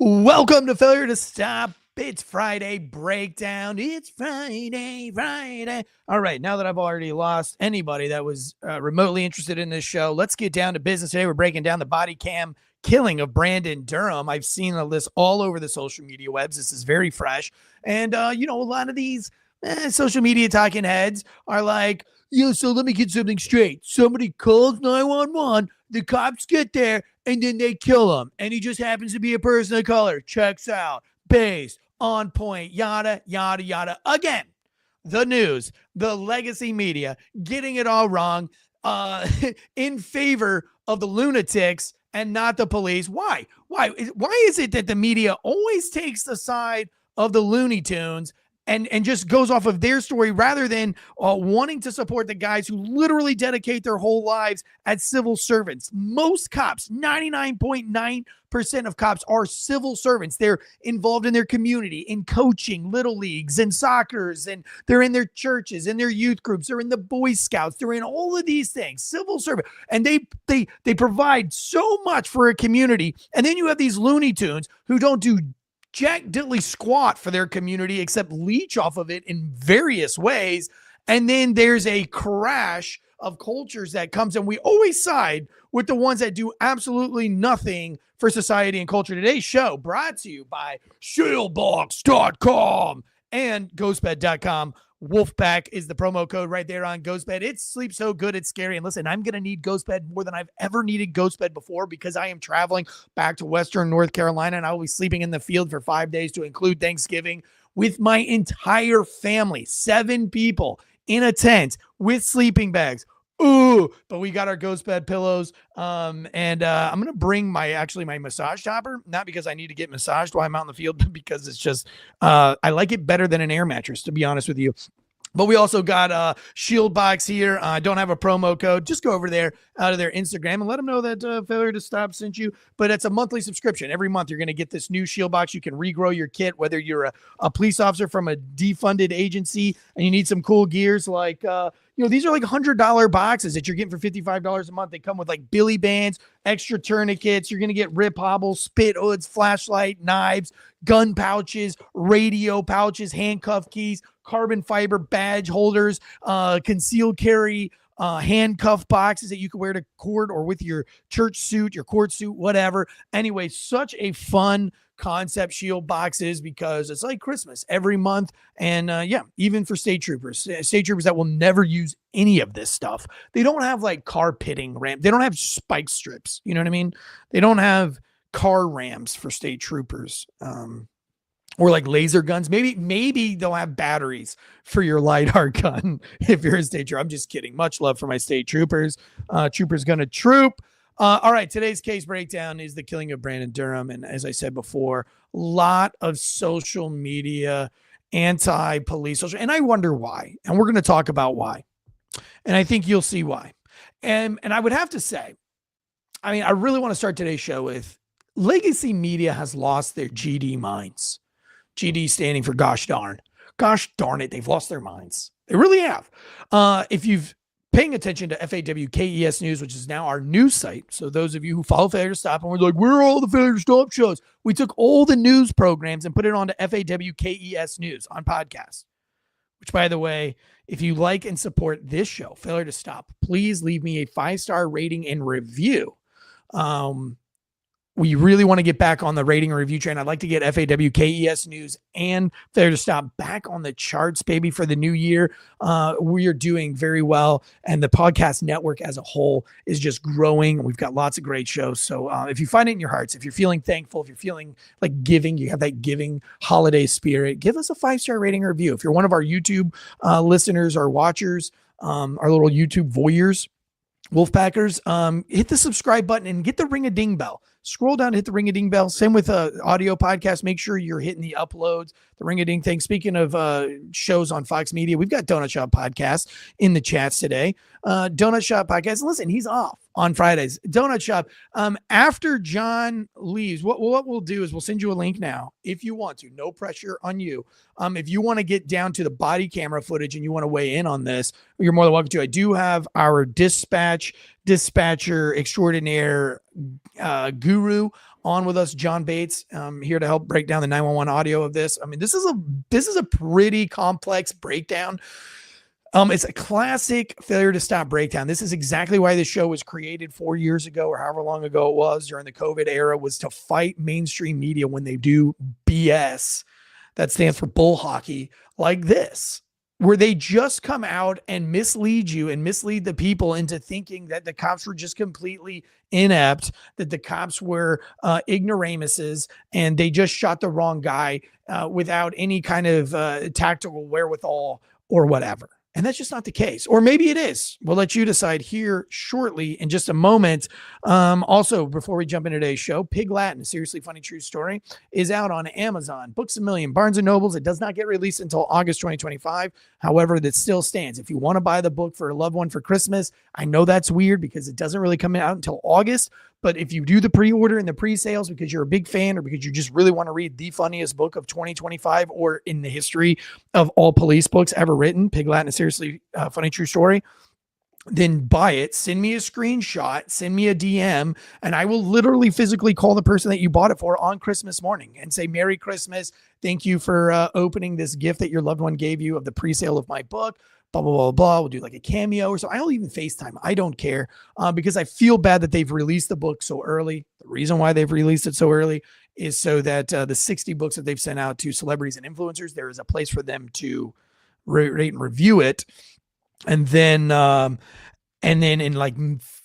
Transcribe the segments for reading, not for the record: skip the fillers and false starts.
Welcome to Failure to Stop. It's Friday breakdown. It's Friday. All right, now that I've already lost anybody that was remotely interested in this show, let's get down to business today. We're breaking down the Bodycam killing of Brandon Durham. I've seen this all over the social media webs. This is very fresh. And, a lot of these social media talking heads are like, so let me get something straight. Somebody calls 911, the cops get there, and then they kill him. And he just happens to be a person of color. Checks out. Based. On point. Yada, yada, yada. Again, the news, the legacy media, getting it all wrong in favor of the lunatics and not the police. Why? Why is it that the media always takes the side of the Looney Tunes and just goes off of their story rather than wanting to support the guys who literally dedicate their whole lives as civil servants? Most cops, 99.9% of cops are civil servants. They're involved in their community, in coaching, little leagues, and soccers, and they're in their churches, in their youth groups, they're in the Boy Scouts, they're in all of these things, civil servant, and they provide so much for a community. And then you have these Looney Tunes who don't do jack diddly squat for their community except leech off of it in various ways. And then there's a crash of cultures that comes, and we always side with the ones that do absolutely nothing for society and culture. Today's show brought to you by shieldbox.com and ghostbed.com. Wolfpack is the promo code right there on Ghostbed. It sleeps so good, it's scary. And listen, I'm going to need Ghostbed more than I've ever needed Ghostbed before, because I am traveling back to Western North Carolina, and I will be sleeping in the field for 5 days to include Thanksgiving with my entire family, 7 people in a tent with sleeping bags. Ooh, but we got our Ghostbed pillows. I'm going to bring my massage topper, not because I need to get massaged while I'm out in the field, but because it's just, I like it better than an air mattress, to be honest with you. But we also got Shield Box here. I don't have a promo code. Just go over there out of their Instagram and let them know that Failure to Stop sent you. But it's a monthly subscription. Every month you're going to get this new Shield Box. You can regrow your kit, whether you're a police officer from a defunded agency and you need some cool gears like, these are like $100 boxes that you're getting for $55 a month. They come with like billy bands, extra tourniquets. You're going to get rip hobbles, spit hoods, flashlight, knives, gun pouches, radio pouches, handcuff keys, carbon fiber badge holders, concealed carry handcuff boxes that you can wear to court or with your church suit, your court suit, whatever. Anyway, such a fun concept Shield Box is, because it's like Christmas every month. And even for state troopers that will never use any of this stuff. They don't have like car pitting ramp. They don't have spike strips. You know what I mean? They don't have car ramps for state troopers. Or like laser guns. Maybe they'll have batteries for your LiDAR gun if you're a state trooper. I'm just kidding. Much love for my state troopers. Troopers gonna troop. All right, today's case breakdown is the killing of Brandon Durham. And as I said before, a lot of social media, anti-police social, and I wonder why. And we're going to talk about why. And I think you'll see why. And I would have to say, I really want to start today's show with legacy media has lost their GD minds. GD standing for gosh darn. Gosh darn it, they've lost their minds. They really have. If you've paying attention to FAWKES News, which is now our news site. So those of you who follow Failure to Stop and we're like, where are all the Failure to Stop shows? We took all the news programs and put it onto FAWKES News on podcast, which, by the way, if you like and support this show, Failure to Stop, please leave me a 5-star rating and review. We really want to get back on the rating and review train. I'd like to get FAWKES News and Failure to Stop back on the charts, baby, for the new year. We are doing very well, and the podcast network as a whole is just growing. We've got lots of great shows. So if you find it in your hearts, if you're feeling thankful, if you're feeling like giving, you have that giving holiday spirit, give us a 5-star rating or review. If you're one of our YouTube listeners or watchers, our little YouTube voyeurs, Wolfpackers, hit the subscribe button and get the ring-a-ding bell. Scroll down, hit the ring-a-ding bell. Same with audio podcast. Make sure you're hitting the uploads, the ring-a-ding thing. Speaking of shows on Fox Media, we've got Donut Shop Podcast in the chats today. Donut Shop Podcast. Listen, he's off on Fridays. Donut Shop. After John leaves, what we'll do is we'll send you a link now if you want to. No pressure on you. If you want to get down to the body camera footage and you want to weigh in on this, you're more than welcome to. I do have our dispatcher extraordinaire guru on with us, John Bates, here to help break down the 911 audio of this. I mean, this is a pretty complex breakdown. It's a classic failure to stop breakdown. This is exactly why this show was created 4 years ago, or however long ago it was during the COVID era, was to fight mainstream media when they do BS. That stands for bull hockey like this, where they just come out and mislead you and mislead the people into thinking that the cops were just completely inept, that the cops were ignoramuses, and they just shot the wrong guy without any kind of tactical wherewithal or whatever. And that's just not the case. Or maybe it is. We'll let you decide here shortly in just a moment. Also, before we jump into today's show, Pig Latin, Seriously Funny True Story, is out on Amazon, Books A Million, Barnes & Nobles. It does not get released until August 2025. However, that still stands. If you want to buy the book for a loved one for Christmas, I know that's weird because it doesn't really come out until August. But if you do the pre-order and the pre-sales because you're a big fan or because you just really want to read the funniest book of 2025 or in the history of all police books ever written, Pig Latin, A Seriously Funny True Story, then buy it. Send me a screenshot, send me a DM, and I will literally physically call the person that you bought it for on Christmas morning and say, Merry Christmas. Thank you for opening this gift that your loved one gave you of the pre-sale of my book. Blah, blah, blah, blah. We'll do like a cameo or so. I'll even FaceTime. I don't care because I feel bad that they've released the book so early. The reason why they've released it so early is so that the 60 books that they've sent out to celebrities and influencers, there is a place for them to rate and review it. And then in like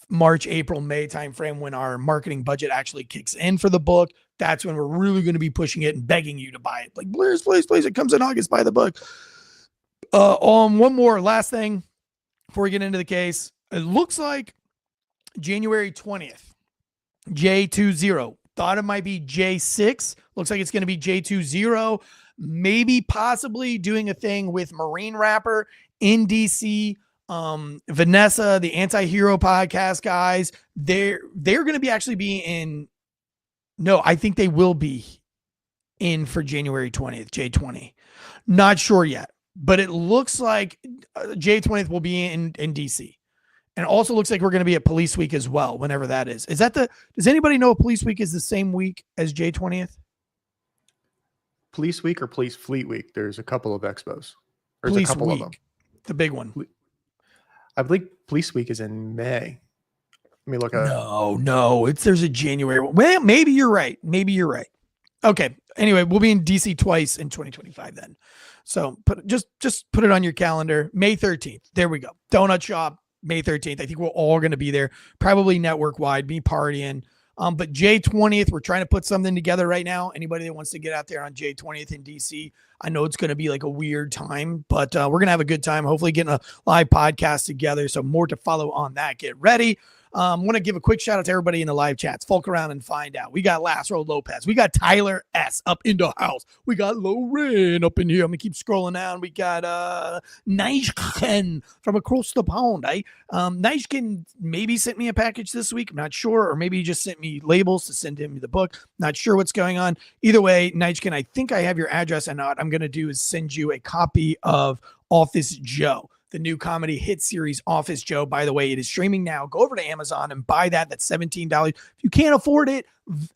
March, April, May timeframe, when our marketing budget actually kicks in for the book, that's when we're really going to be pushing it and begging you to buy it. Like, Blair's Place, it comes in August, buy the book. One more last thing before we get into the case. It looks like January 20th, J20. Thought it might be J6. Looks like it's going to be J20. Maybe possibly doing a thing with Marine Rapper in DC. Vanessa, the Anti-Hero podcast guys, they're going to be actually be in. No, I think they will be in for January 20th, J20. Not sure yet. But it looks like J20th will be in DC. And it also looks like we're going to be at Police Week as well, whenever that is. Does anybody know if Police Week is the same week as J20th? Police Week or Police Fleet Week? There's a couple of expos. There's Police a couple Week, of them. the big one. I believe Police Week is in May. Let me look at it. No, there's a January one. Well, maybe you're right. Okay. Anyway, we'll be in DC twice in 2025 then. So just put it on your calendar. May 13th. There we go. Donut Shop, May 13th. I think we're all going to be there. Probably network wide, be partying. But J20th, we're trying to put something together right now. Anybody that wants to get out there on J20th in DC, I know it's going to be like a weird time, but we're going to have a good time. Hopefully getting a live podcast together. So more to follow on that. Get ready. Want to give a quick shout out to everybody in the live chats. Folk around and find out. We got Lazaro Lopez. We got Tyler S. up in the house. We got Lorraine up in here. I'm going to keep scrolling down. We got Naishken from across the pond. Naishken maybe sent me a package this week. I'm not sure. Or maybe he just sent me labels to send him the book. Not sure what's going on. Either way, Naishken, I think I have your address. And what I'm going to do is send you a copy of Office Joe, the new comedy hit series Office Joe. By the way, it is streaming now. Go over to Amazon and buy that. That's $17. If you can't afford it,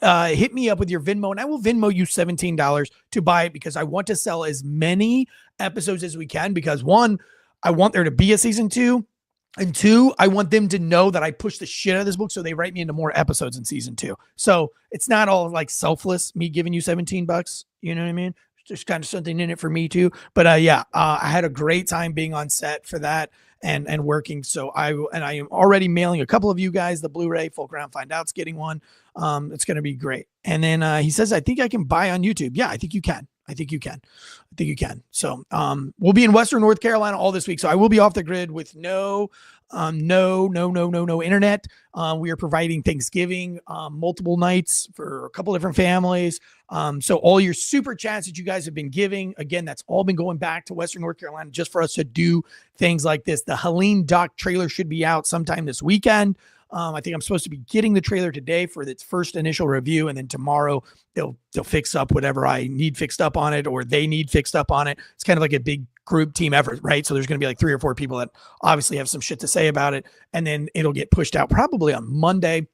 hit me up with your Venmo and I will Venmo you $17 to buy it because I want to sell as many episodes as we can because one, I want there to be a season 2. And 2, I want them to know that I push the shit out of this book so they write me into more episodes in season 2. So it's not all like selfless, me giving you $17. You know what I mean? There's kind of something in it for me too. But I had a great time being on set for that and working. So I am already mailing a couple of you guys the Blu-ray. Folk Around Find Out's getting one. It's going to be great. And then he says, I think I can buy on YouTube. Yeah, I think you can. So we'll be in Western North Carolina all this week. So I will be off the grid with no internet. We are providing Thanksgiving multiple nights for a couple different families. So all your super chats that you guys have been giving, again, that's all been going back to Western North Carolina just for us to do things like this. The Helene Doc trailer should be out sometime this weekend. I think I'm supposed to be getting the trailer today for its first initial review. And then tomorrow they'll fix up whatever I need fixed up on it or they need fixed up on it. It's kind of like a big group team effort, right? So there's going to be like 3 or 4 people that obviously have some shit to say about it. And then it'll get pushed out probably on Monday.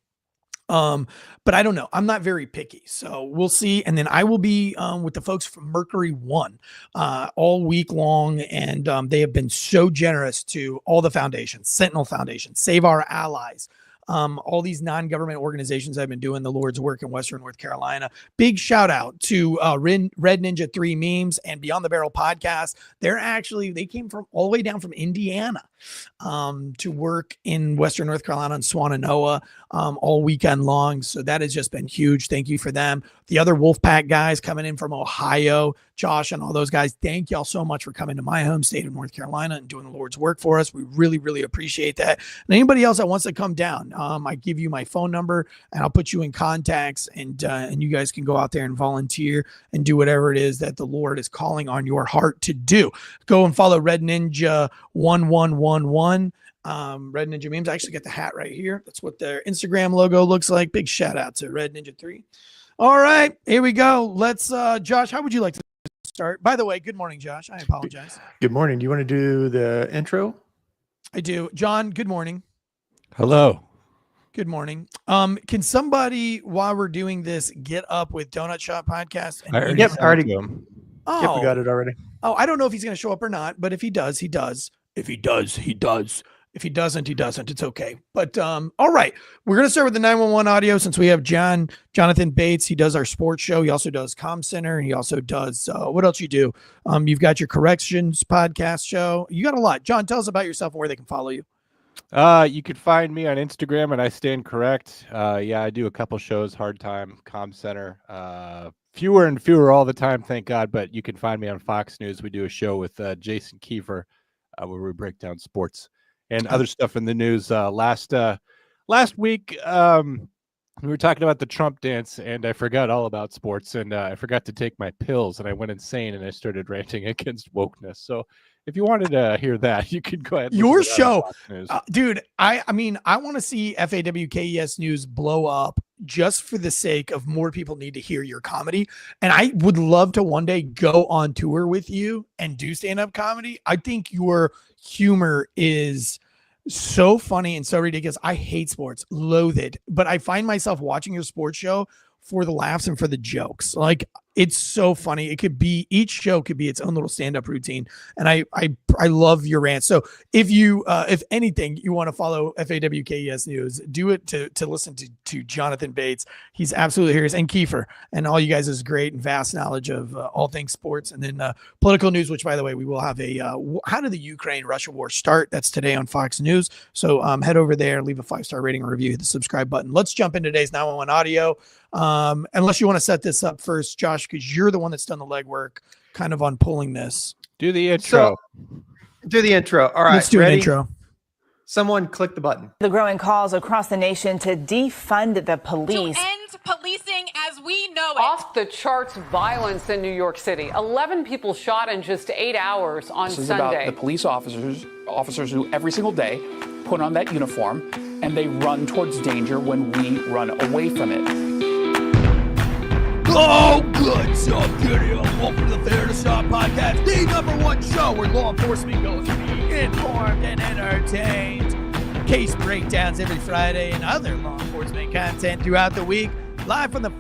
But I don't know. I'm not very picky, so we'll see. And then I will be with the folks from Mercury One all week long, and they have been so generous to all the foundations, Sentinel Foundation, Save Our Allies, all these non-government organizations I've been doing the Lord's work in Western North Carolina. Big shout out to Red Ninja 3 Memes and Beyond the Barrel podcast. They came from all the way down from Indiana to work in Western North Carolina and Swannanoa all weekend long. So that has just been huge. Thank you for them. The other Wolfpack guys coming in from Ohio, Josh and all those guys, thank y'all so much for coming to my home state of North Carolina and doing the Lord's work for us. We really, really appreciate that. And anybody else that wants to come down, I give you my phone number and I'll put you in contacts, and you guys can go out there and volunteer and do whatever it is that the Lord is calling on your heart to do. Go and follow Red Ninja 1111. Red Ninja Memes. I actually got the hat right here. That's what their Instagram logo looks like. Big shout out to Red Ninja 3. All right, here we go. Let's Josh, how would you like to start? By the way, good morning, Josh. I apologize. Good morning. Do you want to do the intro? I do. John, good morning. Hello. Good morning. Can somebody, while we're doing this, get up with Donut Shop Podcast? Yep, already. Oh, Yep, we got it already. Oh, I don't know if he's going to show up or not, but if he does, he does. If he does, he does. If he doesn't, he doesn't. It's okay. But all right, we're going to start with the 911 audio since we have Jonathan Bates. He does our sports show. He also does Com Center. He also does what else you do? You've got your corrections podcast show. You got a lot. John, tell us about yourself and where they can follow you. You could find me on Instagram and I Stand Correct. Yeah, I do a couple shows, Hard Time, Com Center. Fewer and fewer all the time, thank God. But you can find me on Fox News. We do a show with Jason Kiefer where we break down sports and other stuff in the news. Last week, we were talking about the Trump dance, and I forgot all about sports, and I forgot to take my pills, and I went insane, and I started ranting against wokeness. So if you wanted to hear that, you could go ahead. Your show, dude. I mean, I want to see FAWKES News blow up just for the sake of more people need to hear your comedy. And I would love to one day go on tour with you and do stand-up comedy. I think your humor is so funny and so ridiculous. I hate sports, loathe it, but I find myself watching your sports show for the laughs and for the jokes. Like, it's so funny. Each show could be its own little stand-up routine. And I love your rants. So if you, if anything, you want to follow FAWKES News, do it to listen to Jonathan Bates. He's absolutely hilarious. And Kiefer and all you guys is great and vast knowledge of all things sports. And then political news, which by the way, we will have a, how did the Ukraine-Russia war start? That's today on Fox News. So head over there, leave a 5-star rating or review, hit the subscribe button. Let's jump into today's 911 audio. Unless you want to set this up first, Josh, because you're the one that's done the legwork kind of on pulling this. Do the intro. Do the intro. All right. Let's do an intro. Someone click the button. The growing calls across the nation to defund the police. To end policing as we know it. Off the charts violence in New York City. 11 people shot in just 8 hours on Sunday. This is Sunday. about the police officers who every single day put on that uniform and they run towards danger when we run away from it. Oh, good stuff, giddy up. Welcome to the Fair to Stop podcast, the #1 show where law enforcement goes to be informed and entertained. Case breakdowns every Friday and other law enforcement content throughout the week. Live from the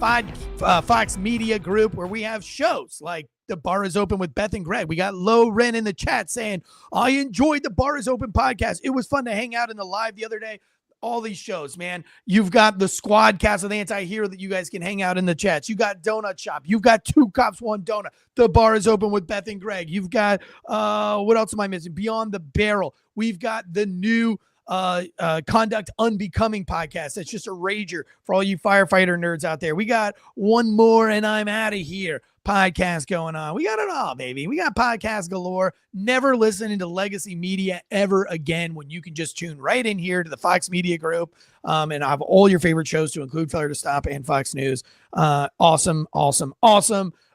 Fox Media Group, where we have shows like The Bar is Open with Beth and Greg. We got Low Ren in the chat saying, I enjoyed the Bar is Open podcast. It was fun to hang out in the live the other day. All these shows, man. You've got the Squad Cast with Anti-Hero that you guys can hang out in the chats. You got Donut Shop. You've got Two Cops, One Donut. The Bar is Open with Beth and Greg. You've got, what else am I missing? Beyond the Barrel. We've got the new Conduct Unbecoming podcast. That's just a rager for all you firefighter nerds out there. We got One More and I'm Out of Here podcast going on. We got it all, baby. We got podcast galore. Never listening to legacy media ever again when you can just tune right in here to the Fox Media Group. And I have all your favorite shows to include Failure to Stop and Fox News. Awesome.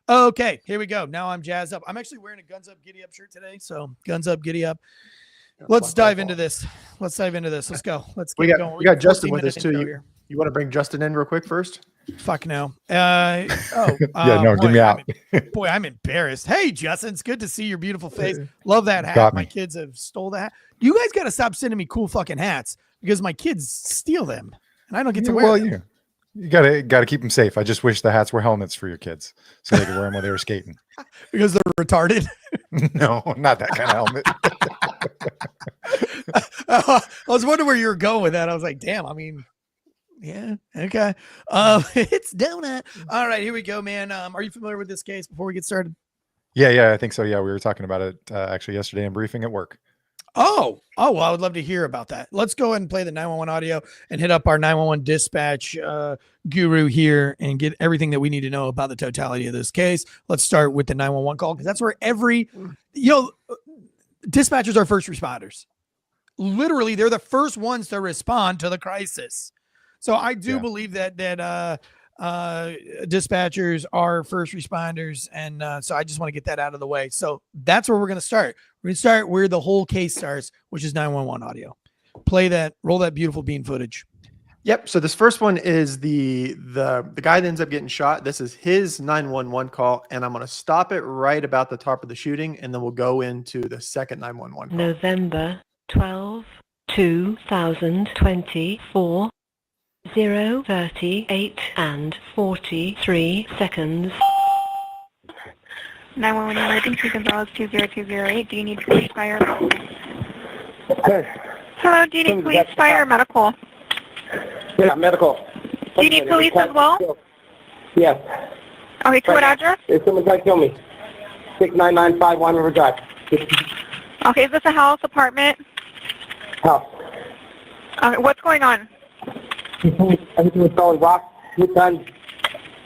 Okay, here we go. Now I'm jazzed up. I'm actually wearing a Guns Up Giddy Up shirt today. So Guns Up Giddy Up. Let's dive into this. Let's go. Let's get going. We got Justin with us too. You want to bring Justin in real quick first? Fuck no. Yeah, no, get me out. I'm embarrassed. Hey, Justin, it's good to see your beautiful face. Love that hat. Got me. My kids have stole that. You guys got to stop sending me cool fucking hats because my kids steal them and I don't get to wear them. You gotta keep them safe. I just wish the hats were helmets for your kids so they could wear them when they were skating. Because they're retarded. No, not that kind of helmet. I was wondering where you were going with that. I was like, damn, I mean, yeah, okay. It's donut. All right, here we go, man. Are you familiar with this case before we get started? Yeah, I think so. Yeah, we were talking about it actually yesterday in briefing at work. Oh, well, I would love to hear about that. Let's go ahead and play the 911 audio and hit up our 911 dispatch guru here and get everything that we need to know about the totality of this case. Let's start with the 911 call because that's where dispatchers are first responders. Literally, they're the first ones to respond to the crisis. So I do believe that dispatchers are first responders, and so I just want to get that out of the way. So that's where we're going to start. We're going to start where the whole case starts, which is 911 audio. Play that, roll that beautiful bean footage. Yep. So this first one is the guy that ends up getting shot. This is his 911 call, and I'm going to stop it right about the top of the shooting, and then we'll go into the second 911 call. November 12, 2024. 0:38 and 43 seconds. 911 emergency, Gonzales 20208. Do you need police, fire? Hello, do you need police, fire, or medical? Yeah, medical. Do you need police as well? Yes. Okay, to what address? If someone's trying to kill me. 6995 Wine River Drive. Okay, is this a house, apartment? House. Okay, what's going on? Everything was throwing rocks. This time,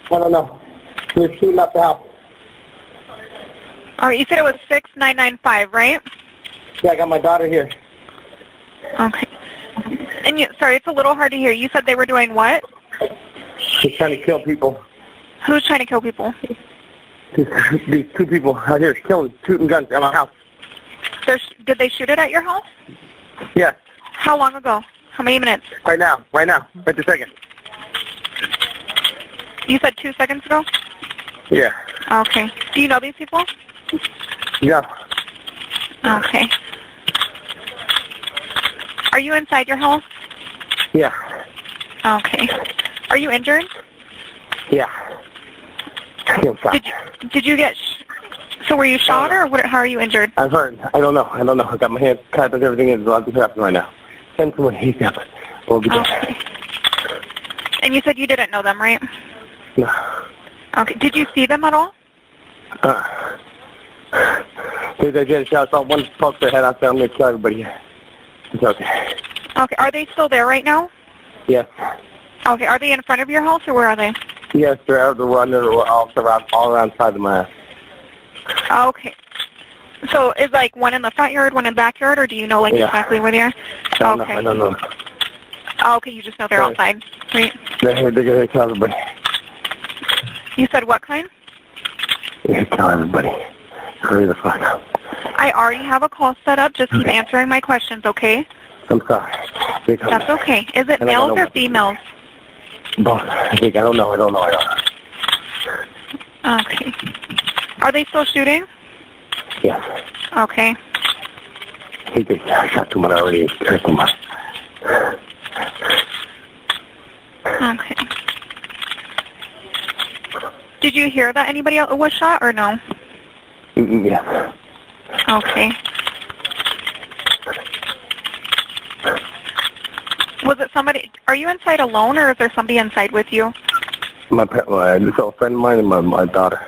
I don't know. He was shooting up the house. All right, you said it was 6995, right? Yeah, I got my daughter here. Okay. And sorry, it's a little hard to hear. You said they were doing what? He's trying to kill people. Who's trying to kill people? These two people out here shooting guns at my house. Did they shoot it at your house? Yes. How long ago? How many minutes? Right now, right this second. You said 2 seconds ago? Yeah. Okay. Do you know these people? Yeah. Okay. Are you inside your house? Yeah. Okay. Are you injured? Yeah. Did you get... So were you shot or how are you injured? I'm hurt. I don't know. I got my hands cut and everything is happening right now. Send someone he's up. We'll be there. Okay. And you said you didn't know them, right? No. Okay. Did you see them at all? They get a shot. I saw one poke their head out there. I'm going to kill everybody. It's okay. Okay. Are they still there right now? Yes. Okay. Are they in front of your house or where are they? Yes, they're out the run. They're all around side of my house. Okay. So is like one in the front yard, one in the backyard, or do you know exactly where they are? Okay. I don't know. Oh, okay, you just know they're outside, right? They're going to kill everybody. You said what kind? They're going to kill everybody. Hurry the fuck up. I already have a call set up. Just keep answering my questions, okay? I'm sorry. That's okay. Is it males or females? Both. I don't know. Okay. Are they still shooting? Yes. Okay. I shot too much already. Too much. Okay. Did you hear that anybody else was shot or no? Yes. Okay. Was it somebody? Are you inside alone or is there somebody inside with you? A friend of mine and my daughter.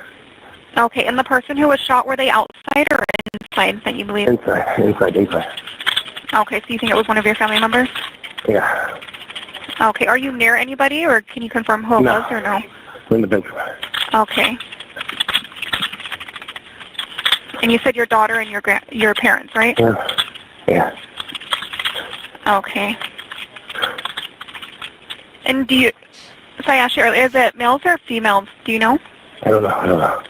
Okay, and the person who was shot, were they outside or inside that you believe? Inside. Okay, so you think it was one of your family members? Yeah. Okay, are you near anybody or can you confirm who it was or no? We're in the bedroom. Okay. And you said your daughter and your parents, right? Yeah. Okay. And so I asked you earlier, is it males or females? Do you know? I don't know.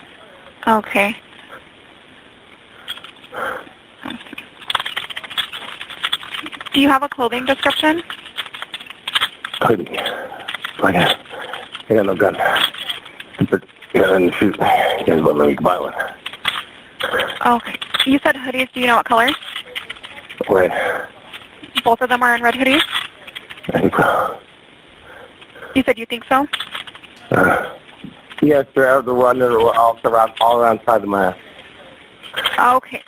Okay. Do you have a clothing description? I got no gun. And shoot. You guys want to buy one? Okay. You said hoodies. Do you know what color? Red. Both of them are in red hoodies? I think so. You said you think so? Yes, they're all around side of my house. Okay.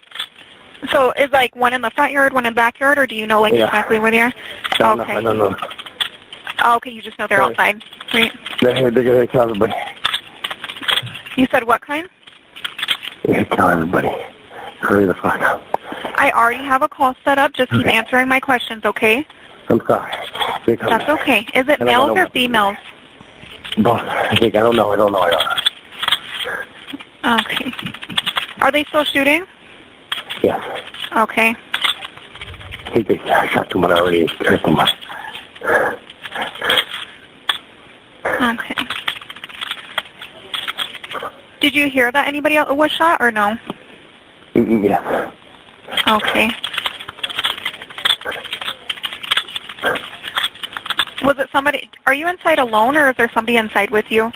So is like one in the front yard, one in the backyard, or do you know like exactly where they are? Okay. I don't know. Okay, you just know they're outside. Right. They're gonna tell everybody. You said what kind? They're gonna tell everybody. Hurry the fuck up. I already have a call set up. Just keep answering my questions, okay? I'm sorry. That's okay. Is it males or females? Both. I don't know. Okay. Are they still shooting? Yes. Okay. I shot someone already. Okay. Did you hear that anybody else was shot or no? Yes. Okay. Was it somebody? Are you inside alone, or is there somebody inside with you?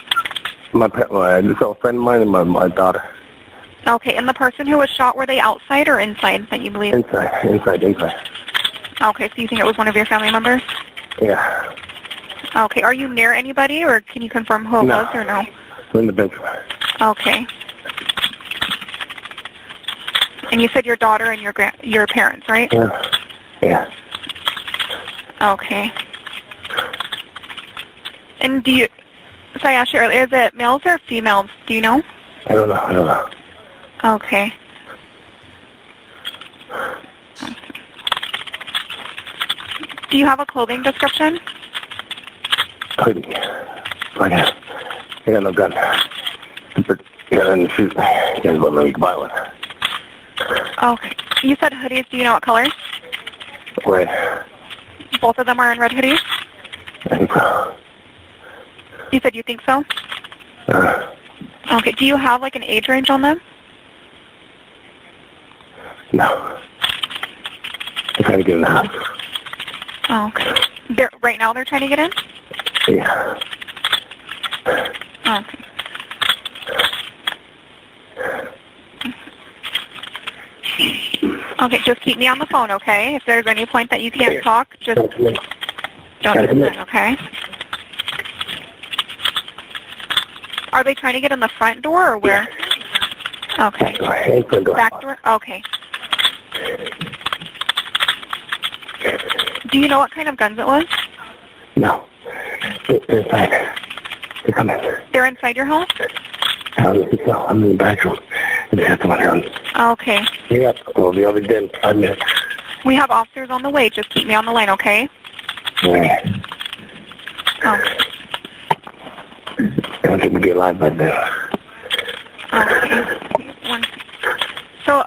Just a friend of mine and my daughter. Okay, and the person who was shot, were they outside or inside, that you believe? Inside. Okay, so you think it was one of your family members? Yeah. Okay, are you near anybody, or can you confirm who it was, or no? I'm in the bedroom. Okay. And you said your daughter and your parents, right? Yeah. Okay. And so I asked you earlier, is it males or females? Do you know? I don't know. Okay. Do you have a clothing description? I got no gun. But and shoot. You guys want me to buy one? Okay. You said hoodies. Do you know what colors? Red. Both of them are in red hoodies? I think so. You said you think so? Okay. Do you have like an age range on them? No. I'm trying to get in the house. Okay. Right now they're trying to get in? Yeah. Okay. Okay, just keep me on the phone, okay? If there's any point that you can't talk, just don't do it, okay? Are they trying to get in the front door or where? Okay. Back door? Okay. Do you know what kind of guns it was? No. They're inside. They're coming. They're inside your house? I'm in the bathroom. They have someone around. Okay. Yeah, we'll be over there in 5 minutes. We have officers on the way. Just keep me on the line, okay? Yeah. Okay. I don't think we'll be alive by then. Okay. So,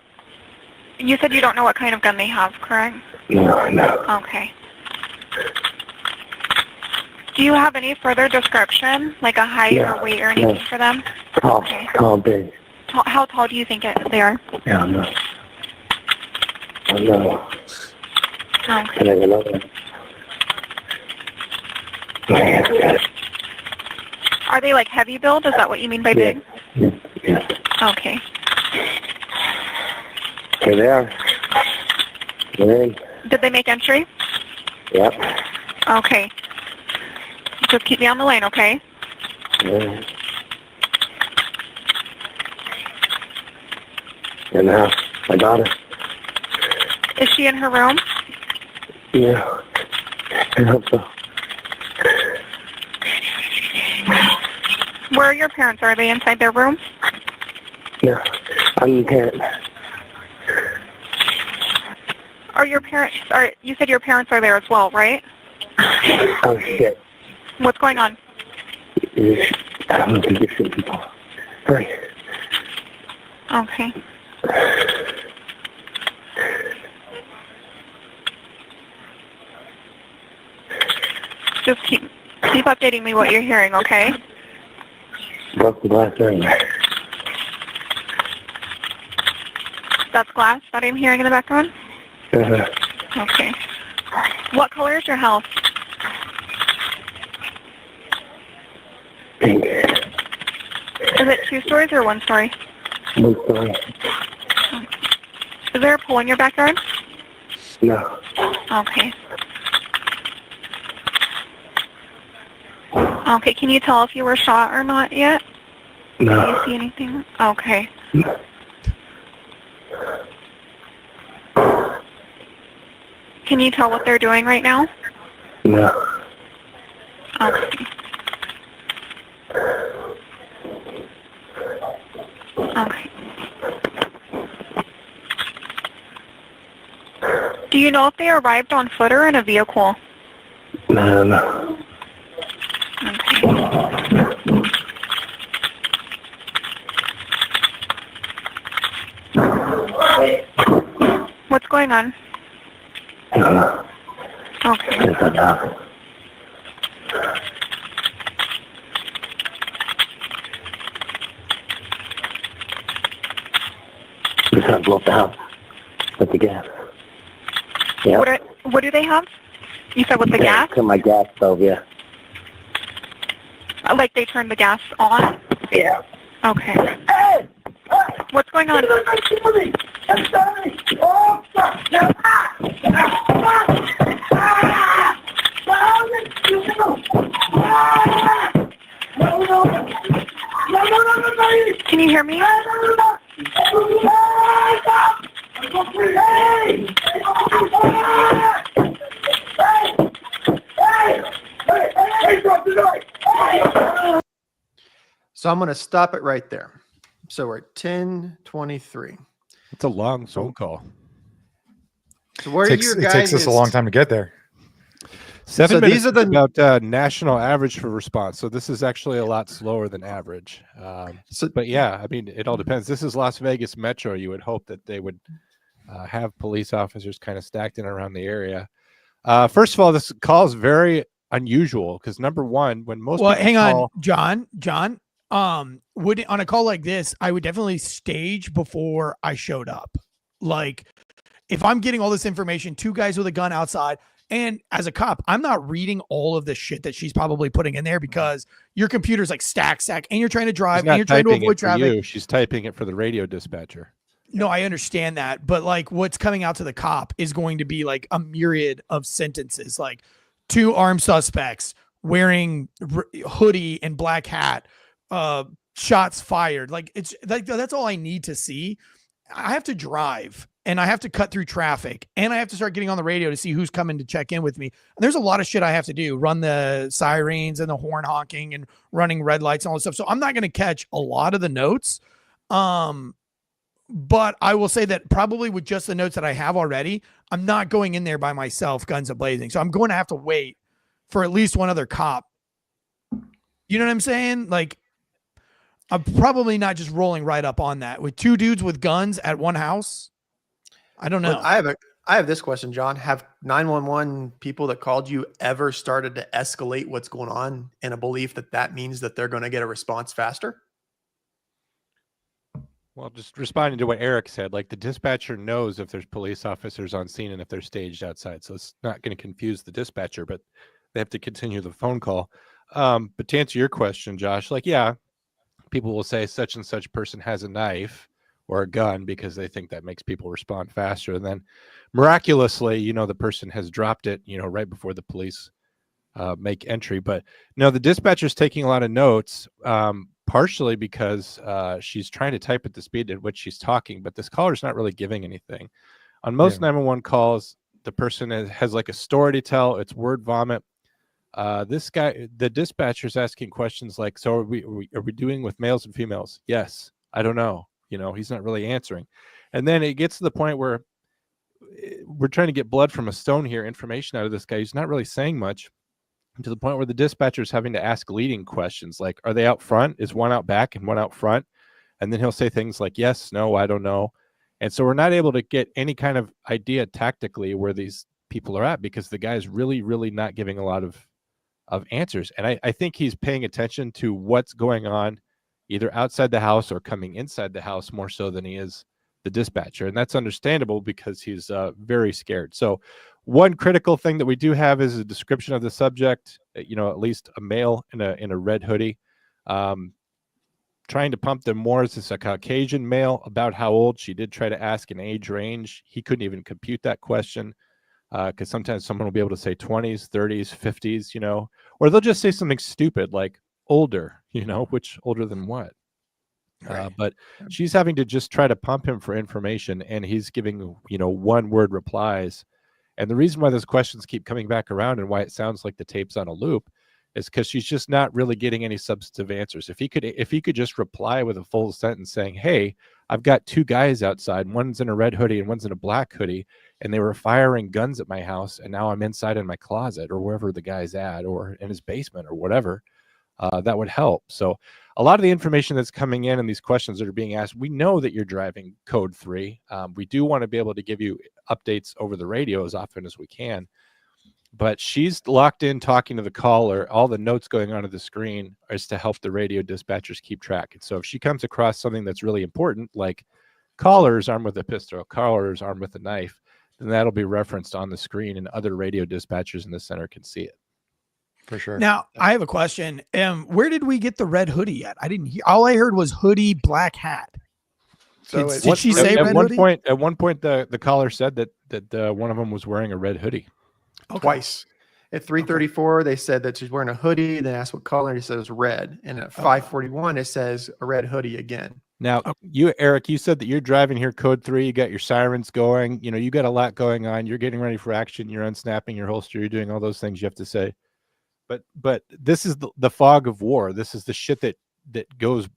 you said you don't know what kind of gun they have, correct? No. Okay. Do you have any further description, like a height or weight or anything for them? Tall, big. How tall do you think they are? Yeah, I don't know. Okay. I don't know. Are they like heavy build? Is that what you mean by big? Yeah. Okay. Here they are. They're in. Did they make entry? Yep. Okay. Just keep me on the line, okay? Yeah. In the house. My daughter. Is she in her room? Yeah. I hope so. Where are your parents? Are they inside their room? Yeah. I'm the parent. Are your parents? You said your parents are there as well, right? Oh, shit. What's going on? I don't think you're shooting people. Hurry. Okay. Just keep updating me what you're hearing, okay? Broke the glass earlier. That's glass that I'm hearing in the background? Okay. What color is your house? Pink. Is it 2 stories or 1 story? 1 story. Is there a pool in your backyard? No. Okay. Okay, can you tell if you were shot or not yet? No. Do you see anything? Okay. Can you tell what they're doing right now? No. Okay. Okay. Do you know if they arrived on foot or in a vehicle? No. Okay. What's going on? No. Okay. Yes, I know. We're trying to blow up the house with the gas. Yeah. What do they have? You said with the gas? To my gas stove, yeah. Like they turned the gas on? Yeah. Okay. Hey! What's going on? Can you hear me? So I'm going to stop it right there. So we're at 10:23. It's a long phone call. So what It are your takes us a long time to get there. 7 So minutes these are the- is about national average for response. So this is actually a lot slower than average. But yeah, I mean, it all depends. This is Las Vegas Metro. You would hope that they would have police officers kind of stacked in around the area. First of all, this call is very unusual because number one, when most people hang call, on, John. Would on a call like this, I would definitely stage before I showed up. Like, if I'm getting all this information, 2 guys with a gun outside, and as a cop, I'm not reading all of the shit that she's probably putting in there because your computer's like stack, and you're trying to drive, and you're trying to avoid traffic. She's typing it for the radio dispatcher. No, I understand that, but like what's coming out to the cop is going to be like a myriad of sentences, like 2 armed suspects wearing hoodie and black hat, shots fired. Like it's like that's all I need to see. I have to drive and I have to cut through traffic and I have to start getting on the radio to see who's coming to check in with me. And there's a lot of shit I have to do, run the sirens and the horn honking and running red lights and all this stuff. So I'm not going to catch a lot of the notes. But I will say that probably with just the notes that I have already, I'm not going in there by myself, guns a-blazing. So I'm going to have to wait for at least one other cop. You know what I'm saying? Like, I'm probably not just rolling right up on that. With 2 dudes with guns at one house, I don't know. Well, I have this question, John. Have 911 people that called you ever started to escalate what's going on in a belief that that means that they're going to get a response faster? Well, just responding to what Eric said, like the dispatcher knows if there's police officers on scene and if they're staged outside. So it's not going to confuse the dispatcher, but they have to continue the phone call. But to answer your question, Josh, like, yeah, people will say such and such person has a knife or a gun because they think that makes people respond faster. And then miraculously, you know, the person has dropped it, you know, right before the police make entry. But no, the dispatcher's taking a lot of notes, partially because she's trying to type at the speed at which she's talking, but this caller's not really giving anything. On most 911 calls, the person has like a story to tell. It's word vomit. This guy, the dispatcher's asking questions like, so are we doing with males and females? Yes. I don't know. You know, he's not really answering. And then it gets to the point where we're trying to get blood from a stone here, information out of this guy. He's not really saying much, to the point where the dispatcher's having to ask leading questions like, are they out front? Is one out back and one out front? And then he'll say things like, yes, no, I don't know. And so we're not able to get any kind of idea tactically where these people are at because the guy's really, really not giving a lot of answers. And I think he's paying attention to what's going on either outside the house or coming inside the house more so than he is the dispatcher. And that's understandable because he's very scared. So one critical thing that we do have is a description of the subject, you know, at least a male in a red hoodie. Trying to pump them more. Is this a Caucasian male? About how old? She did try to ask an age range. He couldn't even compute that question because sometimes someone will be able to say 20s, 30s, 50s, you know, or they'll just say something stupid like older, which older than what? Right. But she's having to just try to pump him for information, and he's giving, one word replies. And the reason why those questions keep coming back around and why it sounds like the tape's on a loop is because she's just not really getting any substantive answers. If he could just reply with a full sentence saying, hey, I've got two guys outside, one's in a red hoodie and one's in a black hoodie, and they were firing guns at my house, and now I'm inside in my closet or wherever the guy's at, or in his basement or whatever, that would help. So a lot of the information that's coming in and these questions that are being asked, we know that you're driving code 3. We do want to be able to give you updates over the radio as often as we can. But she's locked in talking to the caller. All the notes going on the screen is to help the radio dispatchers keep track. And so if she comes across something that's really important, like callers armed with a pistol, callers armed with a knife, then that'll be referenced on the screen and other radio dispatchers in the center can see it. For sure. Now, I have a question. Where did we get the red hoodie at? I didn't hear. All I heard was hoodie, black hat. So Did she say red hoodie? At one point, the caller said that one of them was wearing a red hoodie. Okay. Twice. At 3:34, they said that she's wearing a hoodie. Then asked what color, and he says red. And at 5:41, it says a red hoodie again. Now, Eric, you said that you're driving here code 3. You got your sirens going. You got a lot going on. You're getting ready for action. You're unsnapping your holster. You're doing all those things you have to say. But this is the fog of war. This is the shit that goes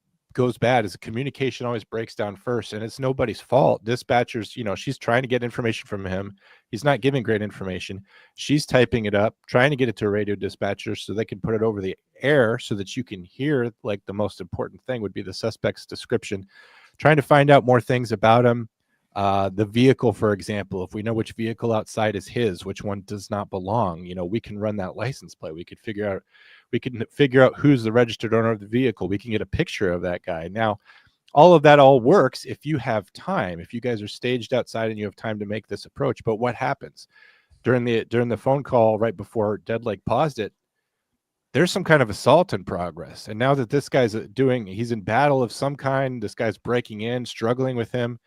bad. Is the communication always breaks down first, and it's nobody's fault. Dispatchers, she's trying to get information from him. He's not giving great information. She's typing it up, trying to get it to a radio dispatcher so they can put it over the air so that you can hear, like, the most important thing would be the suspect's description, trying to find out more things about him. The vehicle, for example, if we know which vehicle outside is his, which one does not belong, we can run that license plate. We can figure out who's the registered owner of the vehicle. We can get a picture of that guy. Now, all of that all works if you have time, if you guys are staged outside and you have time to make this approach. But what happens during the phone call right before Dead Lake paused it? There's some kind of assault in progress. And now that this guy's he's in battle of some kind, this guy's breaking in, struggling with him.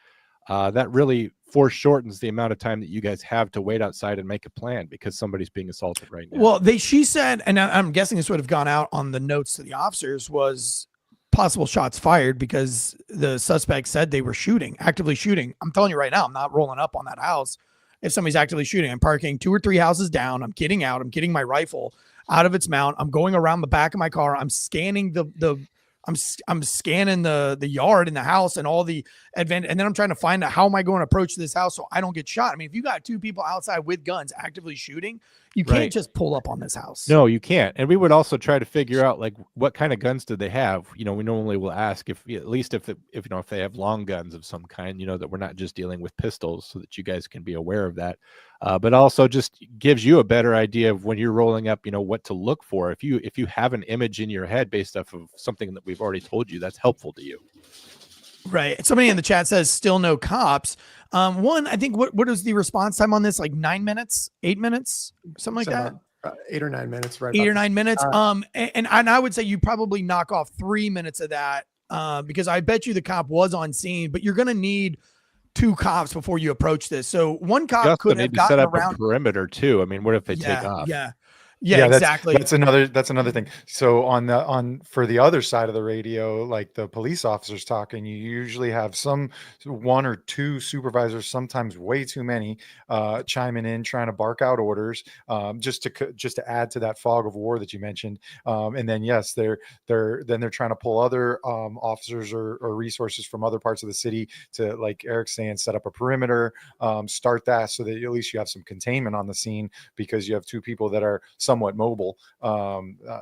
That really foreshortens the amount of time that you guys have to wait outside and make a plan because somebody's being assaulted right now. Well, she said, and I'm guessing this would have gone out on the notes to the officers, was possible shots fired because the suspect said they were actively shooting. I'm telling you right now, I'm not rolling up on that house. If somebody's actively shooting, I'm parking 2 or 3 houses down. I'm getting out. I'm getting my rifle out of its mount. I'm going around the back of my car. I'm scanning I'm scanning the yard in the house and all the advantage, and then I'm trying to find out how am I going to approach this house so I don't get shot. I mean, if you got 2 people outside with guns actively shooting, you can't just pull up on this house. No, you can't. And we would also try to figure out, like, what kind of guns did they have? We normally will ask if they have long guns of some kind, that we're not just dealing with pistols, so that you guys can be aware of that. But also just gives you a better idea of when you're rolling up, what to look for. If you have an image in your head based off of something that we've already told you, that's helpful to you. Right. Somebody in the chat says still no cops. I think what is the response time on this? Like 9 minutes, 8 minutes, something like that. 8 or 9 minutes, right? 8 or 9 minutes. And I would say you probably knock off 3 minutes of that because I bet you the cop was on scene, but you're going to need 2 cops before you approach this. So one cop could have gotten around a perimeter too. I mean, what if they take off? Yeah, exactly. That's another thing. So for the other side of the radio, like the police officers talking, you usually have 1 or 2 supervisors, sometimes way too many, chiming in, trying to bark out orders, just to add to that fog of war that you mentioned. And then yes, they're trying to pull other officers or resources from other parts of the city to, like Eric's saying, set up a perimeter, start that so that at least you have some containment on the scene because you have 2 people that are somewhat mobile.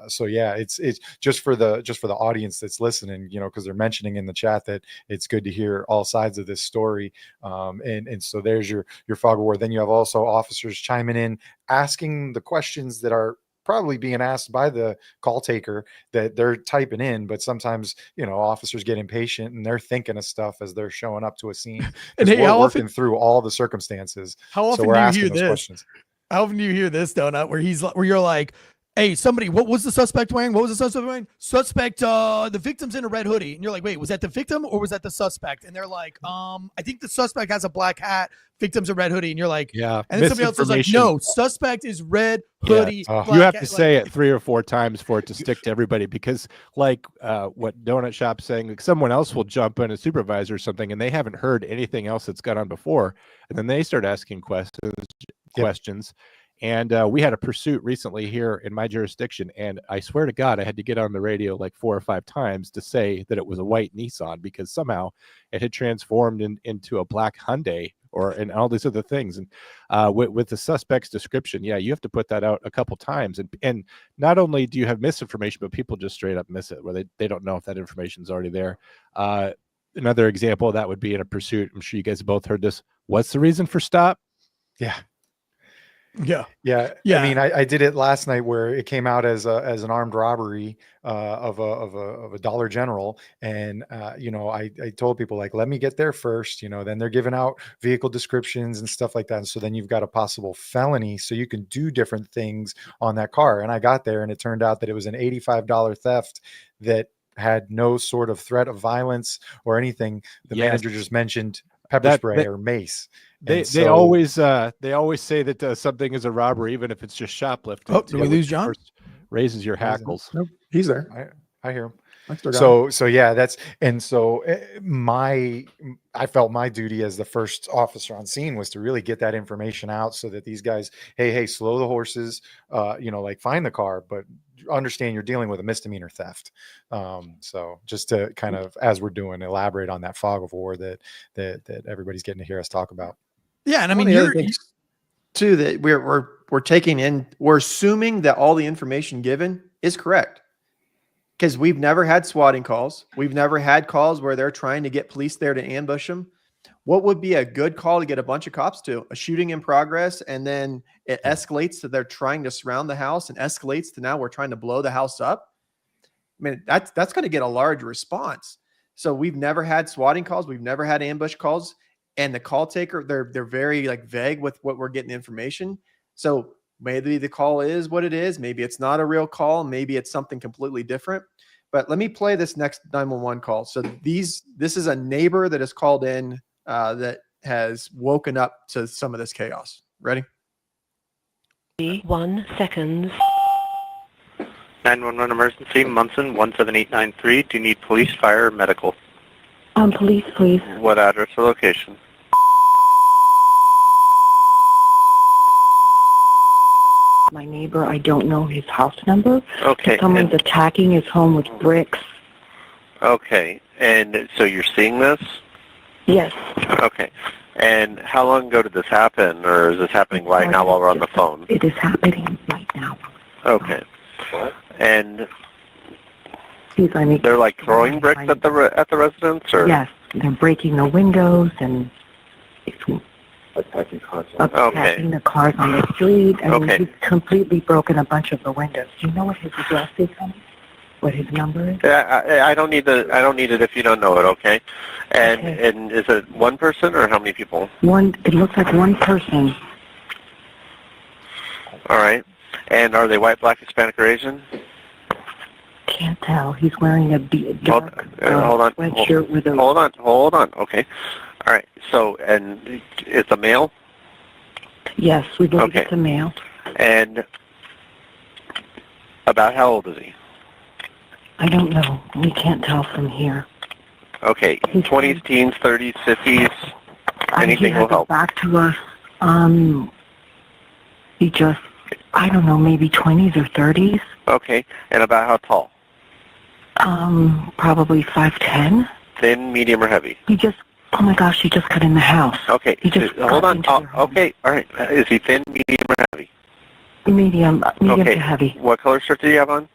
So yeah, it's just for the audience that's listening, because they're mentioning in the chat that it's good to hear all sides of this story. And so there's your fog of war. Then you have also officers chiming in, asking the questions that are probably being asked by the call taker that they're typing in, but sometimes officers get impatient and they're thinking of stuff as they're showing up to a scene. And hey, we're working through all the circumstances. How often so we're do you asking hear those this? Questions. How often do you hear this, Donut, where you're like, Hey, somebody, what was the suspect wearing? What was the suspect wearing? Suspect, the victim's in a red hoodie. And you're like, wait, was that the victim or was that the suspect? And they're like, I think the suspect has a black hat. Victim's a red hoodie. And you're like, yeah. And then somebody else is like, no, suspect is red hoodie. Yeah. You have to say it 3 or 4 times for it to stick to everybody, because like what Donut Shop's saying, like someone else will jump in, a supervisor or something, and they haven't heard anything else that's gone on before. And then they start asking questions. And we had a pursuit recently here in my jurisdiction, and I swear to God, I had to get on the radio like 4 or 5 times to say that it was a white Nissan, because somehow it had transformed into a black Hyundai and all these other things. And with the suspect's description, yeah, you have to put that out a couple times. And not only do you have misinformation, but people just straight up miss it, where they don't know if that information is already there. Another example of that would be in a pursuit. I'm sure you guys have both heard this. What's the reason for stop? Yeah. Yeah. I mean, I did it last night where it came out as an armed robbery of a Dollar General, and I told people, like, let me get there first. Then they're giving out vehicle descriptions and stuff like that, and so then you've got a possible felony, so you can do different things on that car. And I got there, and it turned out that it was an $85 theft that had no sort of threat of violence or anything. The manager just mentioned pepper spray or mace. They always say that something is a robbery, even if it's just shoplifting. Oh, did we lose John? Raises your hackles. Nope, he's there. I hear him. So yeah, I felt my duty as the first officer on scene was to really get that information out, so that these guys, hey, slow the horses, like find the car, but understand you're dealing with a misdemeanor theft. So just to kind of, as we're doing, elaborate on that fog of war that everybody's getting to hear us talk about. Yeah, and I mean, too, that we're assuming that all the information given is correct, because we've never had swatting calls. We've never had calls where they're trying to get police there to ambush them. What would be a good call to get a bunch of cops to? A shooting in progress, and then it escalates to they're trying to surround the house, and escalates to now we're trying to blow the house up. I mean, that's going to get a large response. So we've never had swatting calls. We've never had ambush calls. And the call taker, they're very like vague with what we're getting information. So maybe the call is what it is. Maybe it's not a real call. Maybe it's something completely different. But let me play this next 911 call. So this is a neighbor that has called in that has woken up to some of this chaos. Ready? 1 second. 911 emergency, Munson 17893. Do you need police, fire, or medical? Police, please. What address or location? My neighbor, I don't know his house number. Okay. Someone's attacking his home with bricks. Okay. And so you're seeing this? Yes. Okay. And how long ago did this happen, or is this happening right now while we're on the phone? It is happening right now. Okay. And I mean, they're like throwing bricks at the residence, or? Yes, they're breaking the windows and attacking the cars on the street. I mean, he's completely broken a bunch of the windows. Do you know what his address is, honey? What his number is? I don't need it if you don't know it. Okay. And is it one person or how many people? One. It looks like one person. All right. And are they white, black, Hispanic, or Asian? Can't tell. He's wearing a dark sweatshirt with a... Hold on. Okay. All right. So, and it's a male? Yes, we believe it's a male. And about how old is he? I don't know. We can't tell from here. Okay. 20s, teens, 30s, 50s? Anything will help. Back to us. He just, I don't know, maybe 20s or 30s. Okay. And about how tall? Probably 5'10". Thin, medium, or heavy? He just, oh my gosh, he just got in the house. Okay. He just hold on. Okay. All right. Is he thin, medium, or heavy? Medium to heavy. What color shirt do you have on?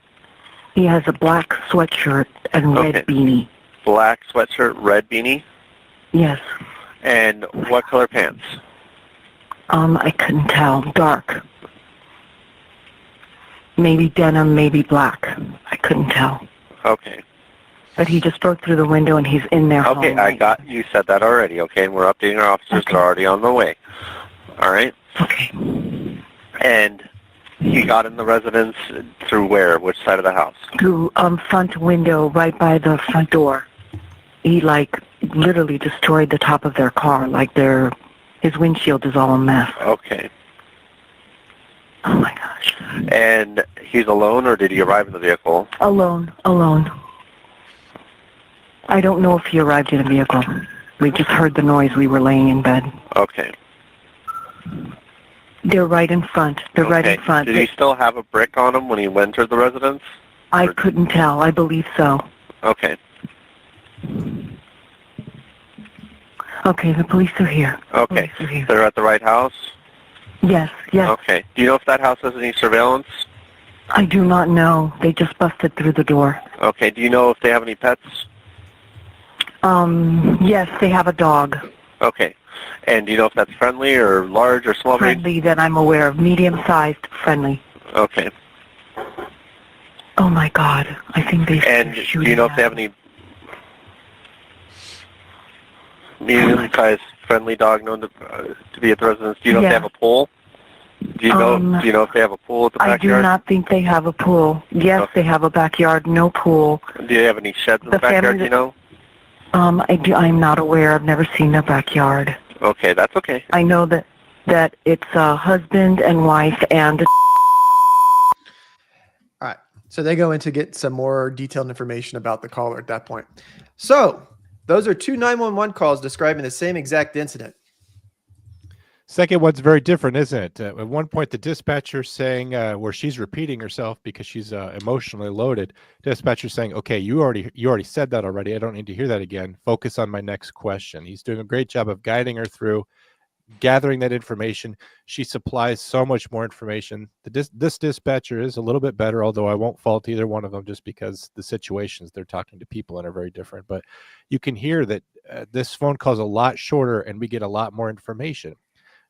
He has a black sweatshirt and red beanie. Black sweatshirt, red beanie? Yes. And what color pants? I couldn't tell. Dark. Maybe denim, maybe black. I couldn't tell. Okay. But he just broke through the window and he's in there. Okay, you said that already, okay? And we're updating our officers. They're already on the way. All right? Okay. And He got in the residence through where? Which side of the house? Through front window, right by the front door. He literally destroyed the top of their car. His windshield is all a mess. Okay. Oh my gosh. And he's alone, or did he arrive in the vehicle? Alone. I don't know if he arrived in a vehicle. We just heard the noise. We were laying in bed. Okay. They're right in front. Right in front. Did he still have a brick on him when he entered the residence? I couldn't tell. I believe so. Okay. Okay, the police are here. Okay. They're at the right house? Yes. Okay. Do you know if that house has any surveillance? I do not know. They just busted through the door. Okay. Do you know if they have any pets? Yes, they have a dog. Okay. And do you know if that's friendly or large or small breed? Friendly that I'm aware of. Medium-sized, friendly. Okay. Oh my God. I think they And do you know if they have any medium-sized friendly dog known to be at the residence? Do you know if they have a pool? Do you know if they have a pool at the backyard? I do not think they have a pool. Yes, they have a backyard, no pool. Do you have any sheds in the backyard, do you know? I'm not aware. I've never seen their backyard. Okay, that's okay. I know that it's a husband and wife and All right. So they go in to get some more detailed information about the caller at that point. So those are two 911 calls describing the same exact incident. Second one's very different, isn't it? At one point, the dispatcher saying, where she's repeating herself because she's emotionally loaded. Dispatcher saying, "Okay, you already said that already. I don't need to hear that again. Focus on my next question." He's doing a great job of guiding her through, gathering that information. She supplies so much more information. This dispatcher is a little bit better, although I won't fault either one of them just because the situations they're talking to people in are very different. But you can hear that this phone call is a lot shorter and we get a lot more information.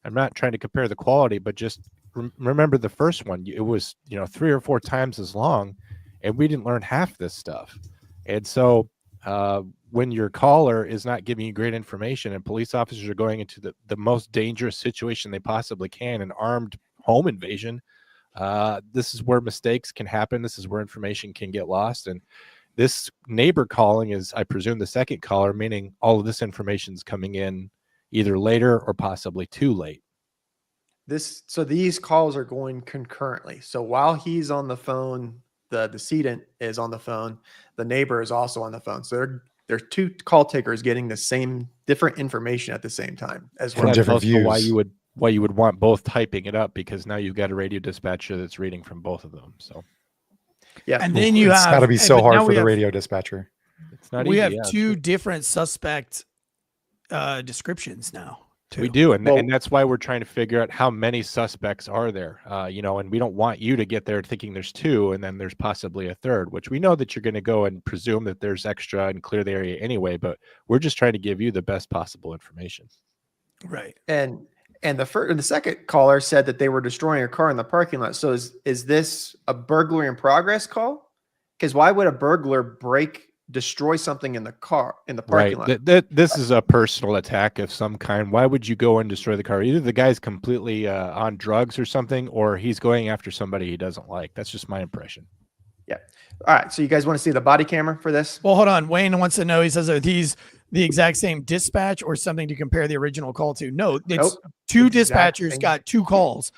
I'm not trying to compare the quality, but just remember the first one. It was 3 or 4 times as long, and we didn't learn half this stuff. And so when your caller is not giving you great information and police officers are going into the most dangerous situation they possibly can, an armed home invasion, this is where mistakes can happen. This is where information can get lost. And this neighbor calling is, I presume, the second caller, meaning all of this information is coming in either later or possibly too late. So these calls are going concurrently. So while he's on the phone, the decedent is on the phone, the neighbor is also on the phone. So they're two call takers getting the same different information at the same time as well. From different views. Why you would want both typing it up, because now you've got a radio dispatcher that's reading from both of them. So yeah, and then it's got to be so hard for the radio dispatcher. It's not we easy. have two different suspect descriptions now too. We do, and that's why we're trying to figure out how many suspects are there, and we don't want you to get there thinking there's 2 and then there's possibly a third, which we know that you're going to go and presume that there's extra and clear the area anyway, but we're just trying to give you the best possible information. Right. And the second caller said that they were destroying a car in the parking lot. So is this a burglary in progress call? Because why would a burglar destroy something in the car in the parking lot? This is a personal attack of some kind. Why would you go and destroy the car? Either the guy's completely on drugs or something, or he's going after somebody he doesn't like. That's just my impression. Yeah. All right. So you guys want to see the body camera for this? Well, hold on. Wayne wants to know. He says, are these the exact same dispatch or something to compare the original call to? No, it's two dispatchers got 2 calls.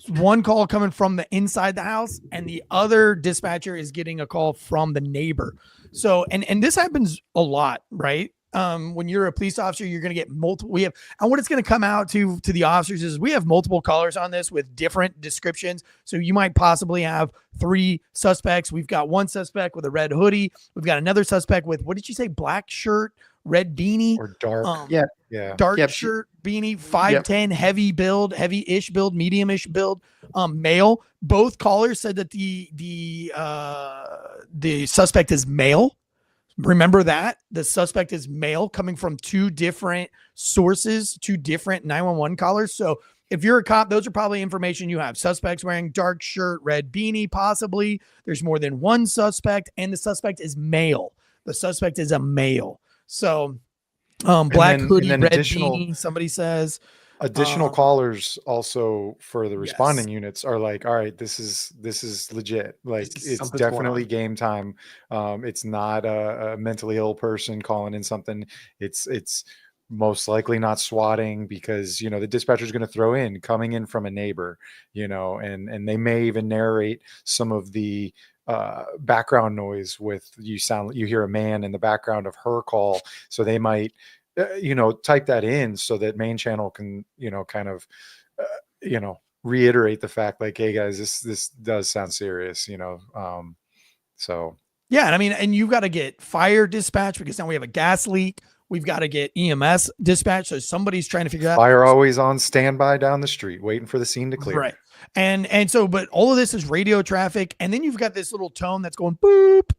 One call coming from the inside the house, and the other dispatcher is getting a call from the neighbor. So, and this happens a lot, right? When you're a police officer, you're going to get multiple. And what it's going to come out to the officers is we have multiple callers on this with different descriptions. So you might possibly have 3 suspects. We've got one suspect with a red hoodie. We've got another suspect with, what did you say? Black shirt, red beanie, or dark. Dark shirt, beanie, 5'10", heavy build, heavy-ish build, medium-ish build, male. Both callers said that the suspect is male. Remember that the suspect is male, coming from 2 different sources, 2 different 911 callers. So if you're a cop, those are probably information you have. Suspects wearing dark shirt, red beanie, possibly. There's more than one suspect, and the suspect is male. The suspect is a male. So black hoodie, red beanie, somebody says. Additional callers also for the responding units are like, all right, this is legit. Like it's definitely game time. It's not a mentally ill person calling in something. It's most likely not swatting because, the dispatcher is going to throw in coming in from a neighbor, and they may even narrate some of the background noise with you hear a man in the background of her call. So they might, type that in so that main channel can, kind of, reiterate the fact like, hey guys, this does sound serious, so. Yeah. And I mean, and you've got to get fire dispatch because now we have a gas leak. We've got to get EMS dispatch. So somebody's trying to figure out. Fire always on standby down the street, waiting for the scene to clear. Right. And so, but all of this is radio traffic. And then you've got this little tone that's going boop,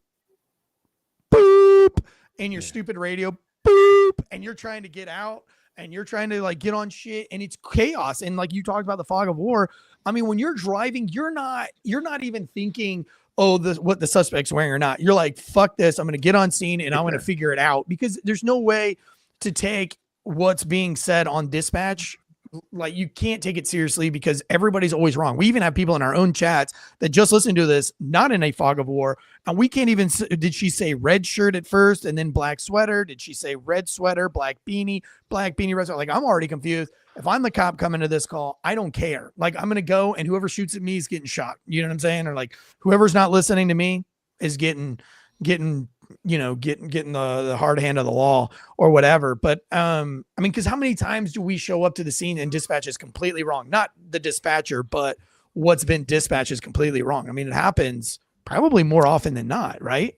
boop in your stupid radio. Boop, and you're trying to get out and you're trying to like get on shit and it's chaos. And like you talked about the fog of war. I mean, when you're driving, you're not even thinking, what the suspect's wearing or not. You're like, fuck this. I'm going to get on scene and I'm going to figure it out because there's no way to take what's being said on dispatch. Like you can't take it seriously because everybody's always wrong. We even have people in our own chats that just listen to this, not in a fog of war. And we can't even, did she say red shirt at first and then black sweater? Did she say red sweater, black beanie, red sweater? Like, I'm already confused. If I'm the cop coming to this call, I don't care. Like I'm going to go and whoever shoots at me is getting shot. You know what I'm saying? Or like whoever's not listening to me is getting the hard hand of the law or whatever. But I mean, because how many times do we show up to the scene and dispatch is completely wrong? Not the dispatcher, but what's been dispatched is completely wrong. I mean, it happens probably more often than not, right?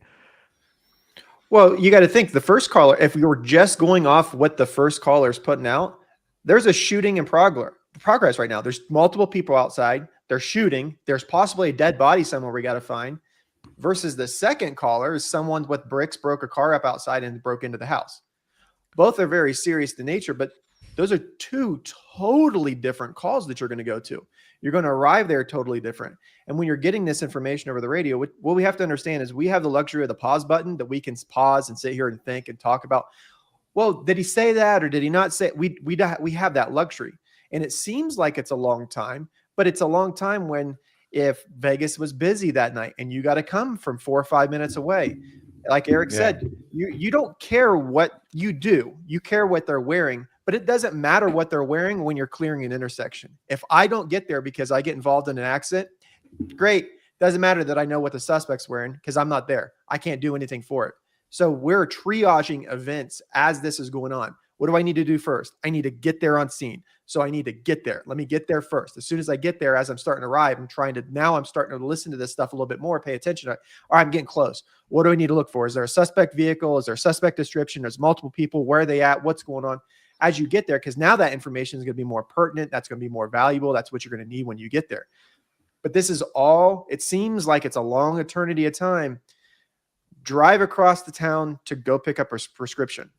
Well, you got to think the first caller, if we were just going off what the first caller is putting out, there's a shooting in progress right now. There's multiple people outside. They're shooting. There's possibly a dead body somewhere we got to find. Versus the second caller is someone with bricks broke a car up outside and broke into the house. Both are very serious in nature, but those are two totally different calls that you're going to go to. You're going to arrive there totally different. And when you're getting this information over the radio, what we have to understand is we have the luxury of the pause button that we can pause and sit here and think and talk about, well, did he say that or did he not say it? We have that luxury. And it seems like it's a long time, but it's a long time when if Vegas was busy that night and you got to come from 4 or 5 minutes away, like Eric said, you don't care what you do. You care what they're wearing, but it doesn't matter what they're wearing when you're clearing an intersection. If I don't get there because I get involved in an accident, great. Doesn't matter that I know what the suspect's wearing because I'm not there. I can't do anything for it. So we're triaging events as this is going on. What do I need to do first? I need to get there on scene. So I need to get there. Let me get there first. As soon as I get there, as I'm starting to arrive, I'm starting to listen to this stuff a little bit more, pay attention. All right, I'm getting close. What do I need to look for? Is there a suspect vehicle? Is there a suspect description? There's multiple people. Where are they at? What's going on? As you get there, because now that information is going to be more pertinent. That's going to be more valuable. That's what you're going to need when you get there. But this is all, it seems like it's a long eternity of time. Drive across the town to go pick up a prescription.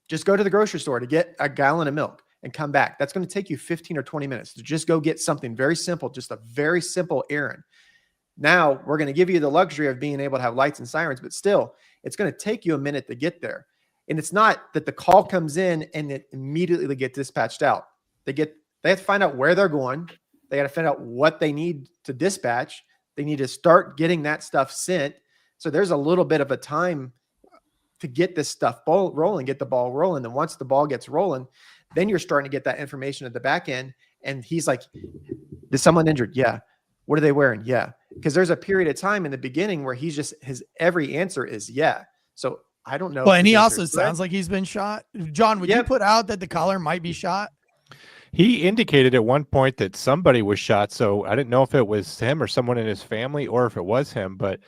Just go to the grocery store to get a gallon of milk and come back. That's going to take you 15 or 20 minutes to just go get something very simple, just a very simple errand. Now we're going to give you the luxury of being able to have lights and sirens, but still it's going to take you a minute to get there. And it's not that the call comes in and it immediately gets dispatched out. They have to find out where they're going. They got to find out what they need to dispatch. They need to start getting that stuff sent. So there's a little bit of a time to get this stuff rolling, get the ball rolling. And once the ball gets rolling, then you're starting to get that information at the back end. And he's like, is someone injured? Yeah. What are they wearing? Yeah. Because there's a period of time in the beginning where his every answer is yeah. So I don't know. Well, and he also sounds like he's been shot. John, would you put out that the caller might be shot? He indicated at one point that somebody was shot. So I didn't know if it was him or someone in his family or if it was him, but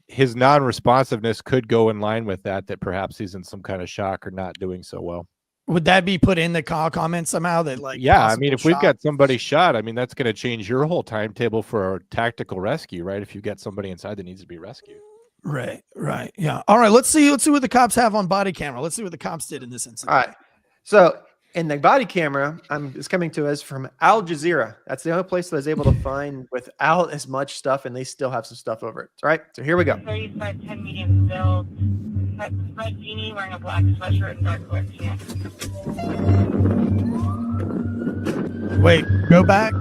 his non-responsiveness could go in line with that perhaps he's in some kind of shock or not doing so well. Would that be put in the call comments somehow that like, yeah, I mean, if we've got somebody shot, I mean, that's going to change your whole timetable for a tactical rescue, right? If you get somebody inside that needs to be rescued. Right. Yeah. All right. Let's see what the cops have on body camera. Let's see what the cops did in this incident. All right. So in the body camera, it's coming to us from Al Jazeera. That's the only place that I was able to find without as much stuff, and they still have some stuff over it. All right, so here we go. 3510 medium build, red beanie, wearing a black sweatshirt and dark shorts. Wait, go back.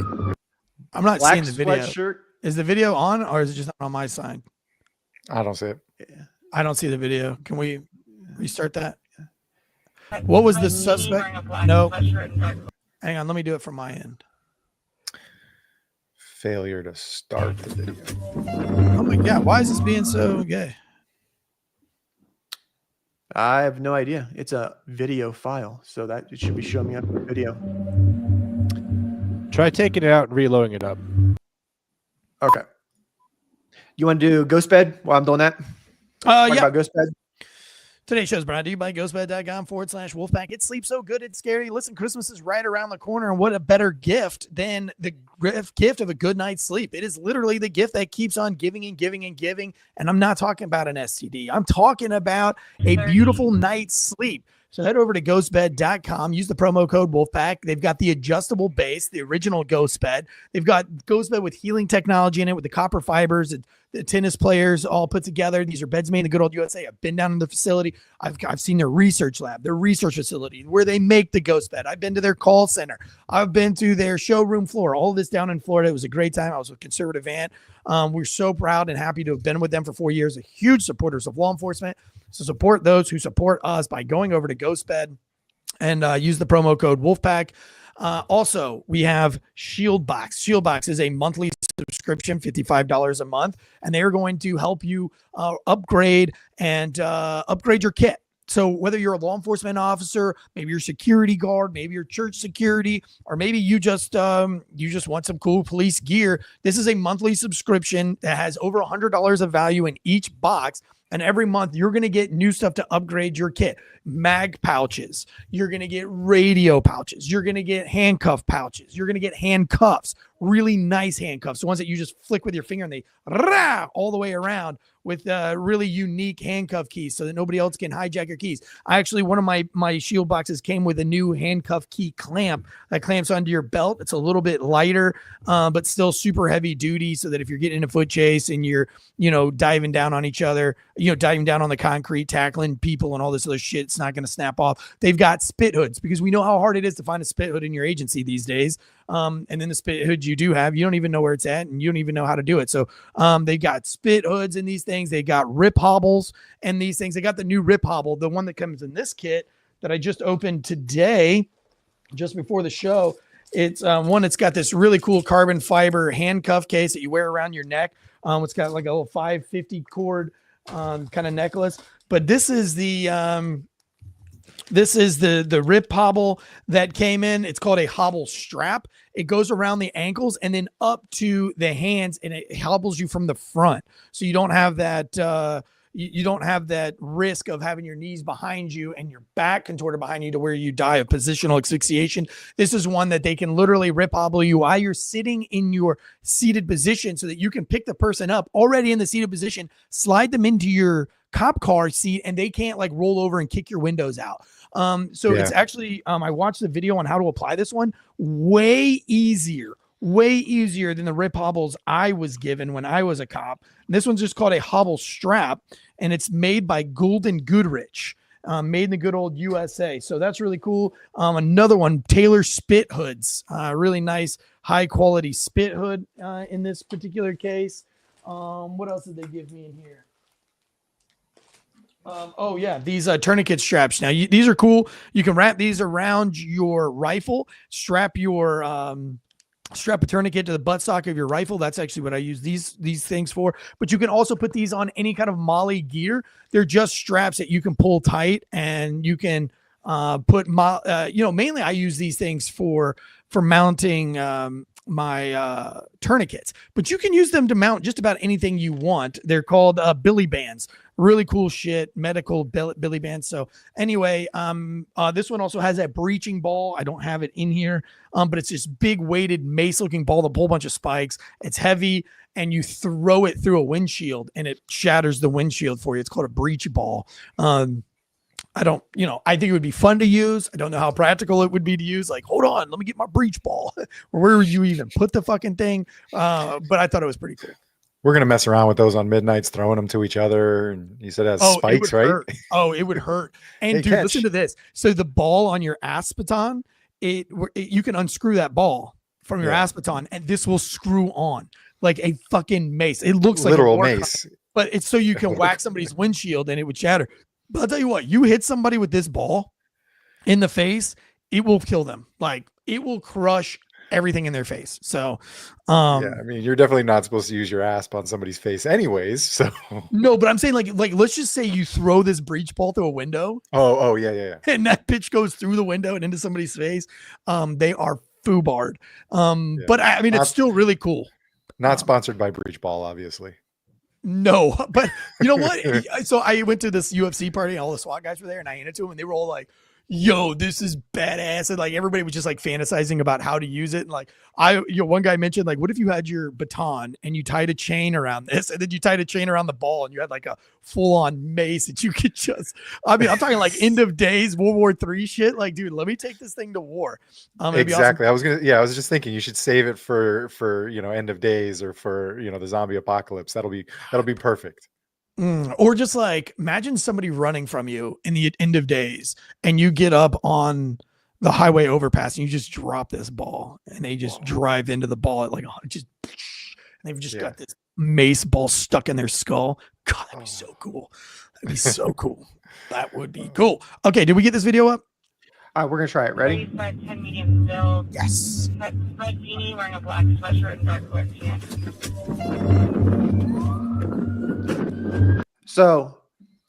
I'm not Black seeing the video. sweatshirt. Is the video on, or is it just not on my side? I don't see it. I don't see the video. Can we restart that? What was the suspect? No. Hang on. Let me do it from my end. Failure to start the video. Oh my God. Why is this being so gay? I have no idea. It's a video file, so that it should be showing me up in video. Try taking it out and reloading it up. Okay. You want to do ghost bed while I'm doing that? Yeah. About ghost bed. Today's show is brought to you by ghostbed.com/Wolfpack. It sleeps so good, it's scary. Listen, Christmas is right around the corner, and what a better gift than the gift of a good night's sleep. It is literally the gift that keeps on giving and giving and giving. And I'm not talking about an STD. I'm talking about a beautiful night's sleep. So head over to ghostbed.com. Use the promo code Wolfpack. They've got the adjustable base, the original Ghost Bed. They've got Ghost Bed with healing technology in it, with the copper fibers and the tennis players all put together. These are beds made in the good old USA. I've been down in the facility. I've seen their research lab, their research facility, where they make the Ghost Bed. I've been to their call center. I've been to their showroom floor. All of this down in Florida. It was a great time. I was with Conservative Ant. We're so proud and happy to have been with them for 4 years. Huge supporters of law enforcement. So support those who support us by going over to Ghost Bed and use the promo code Wolfpack. Also, we have Shieldbox. Shieldbox is a monthly subscription, $55 a month, and they are going to help you upgrade your kit. So whether you're a law enforcement officer, maybe you're a security guard, maybe you're church security, or maybe you just want some cool police gear, this is a monthly subscription that has over $100 of value in each box. And every month you're going to get new stuff to upgrade your kit. Mag pouches. You're going to get radio pouches. You're going to get handcuff pouches. You're going to get handcuffs. Really nice handcuffs. The ones that you just flick with your finger and they all the way around with really unique handcuff keys so that nobody else can hijack your keys. One of my shield boxes came with a new handcuff key clamp that clamps onto your belt. It's a little bit lighter, but still super heavy duty, so that if you're getting in a foot chase and you're, diving down on each other, diving down on the concrete, tackling people and all this other shit, it's not going to snap off. They've got spit hoods, because we know how hard it is to find a spit hood in your agency these days. And then the spit hood you do have, you don't even know where it's at, and you don't even know how to do it. So they got spit hoods in these things. They got rip hobbles and these things. They got the new rip hobble, the one that comes in this kit that I just opened today, just before the show. It's one that's got this really cool carbon fiber handcuff case that you wear around your neck. It's got like a little 550 cord kind of necklace. But this is the rip hobble that came in. It's called a hobble strap. It goes around the ankles and then up to the hands, and it hobbles you from the front. So you don't have that you don't have that risk of having your knees behind you and your back contorted behind you to where you die of positional asphyxiation. This is one that they can literally rip hobble you while you're sitting in your seated position, so that you can pick the person up already in the seated position, slide them into your cop car seat, and they can't like roll over and kick your windows out. It's actually, I watched the video on how to apply this one. Way easier than the rip hobbles I was given when I was a cop. And this one's just called a hobble strap, and it's made by Gould & Goodrich, made in the good old USA. So that's really cool. Another one, Taylor spit hoods, really nice, high quality spit hood in this particular case. What else did they give me in here? These tourniquet straps. Now these are cool. You can wrap these around your rifle, strap a tourniquet to the buttstock of your rifle. That's actually what I use these things for. But you can also put these on any kind of Molly gear. They're just straps that you can pull tight, and you can mainly I use these things for mounting my tourniquets, but you can use them to mount just about anything you want. They're called Billy bands. Really cool shit, medical Billy bands. So anyway, this one also has that breaching ball. I don't have it in here, but it's this big weighted mace looking ball, a whole bunch of spikes. It's heavy, and you throw it through a windshield and it shatters the windshield for you. It's called a breach ball. I think it would be fun to use. I don't know how practical it would be to use. Like, hold on, let me get my breach ball. Where would you even put the fucking thing? But I thought it was pretty cool. We're going to mess around with those on midnights, throwing them to each other. And you said it has spikes, right? Hurt. Oh, it would hurt. And dude, listen to this. So the ball on your ass baton, you can unscrew that ball from your ass baton, and this will screw on like a fucking mace. It looks like literal a mace, but it's so you can whack somebody's windshield and it would shatter. But I'll tell you what, you hit somebody with this ball in the face, it will kill them. Like it will crush everything in their face. So yeah, I mean, you're definitely not supposed to use your asp on somebody's face anyways. So no, but I'm saying like let's just say you throw this breach ball through a window. Oh yeah. And that pitch goes through the window and into somebody's face. They are foobarred. But I mean, it's still really cool. Not sponsored by Breach Ball, obviously. No, but you know what? So I went to this UFC party and all the SWAT guys were there and I handed it to them and they were all like, yo, this is badass. And like everybody was just like fantasizing about how to use it. And like one guy mentioned, like, what if you had your baton and you tied a chain around this and then you tied a chain around the ball and you had like a full on mace that you could just, I mean, I'm talking like end of days, World War III shit. Like, dude, let me take this thing to war. Exactly. Awesome. I was just thinking you should save it for, end of days or for, the zombie apocalypse. That'll be perfect. Or just like imagine somebody running from you in the end of days and you get up on the highway overpass and you just drop this ball and they just drive into the ball at like just and they've just got this mace ball stuck in their skull. God, that'd be so cool. That'd be so cool. That would be cool. Okay, did we get this video up? All right, we're gonna try it. Ready? 10 medium build. Yes. Red beanie, wearing a black sweatshirt and dark sweatpants. So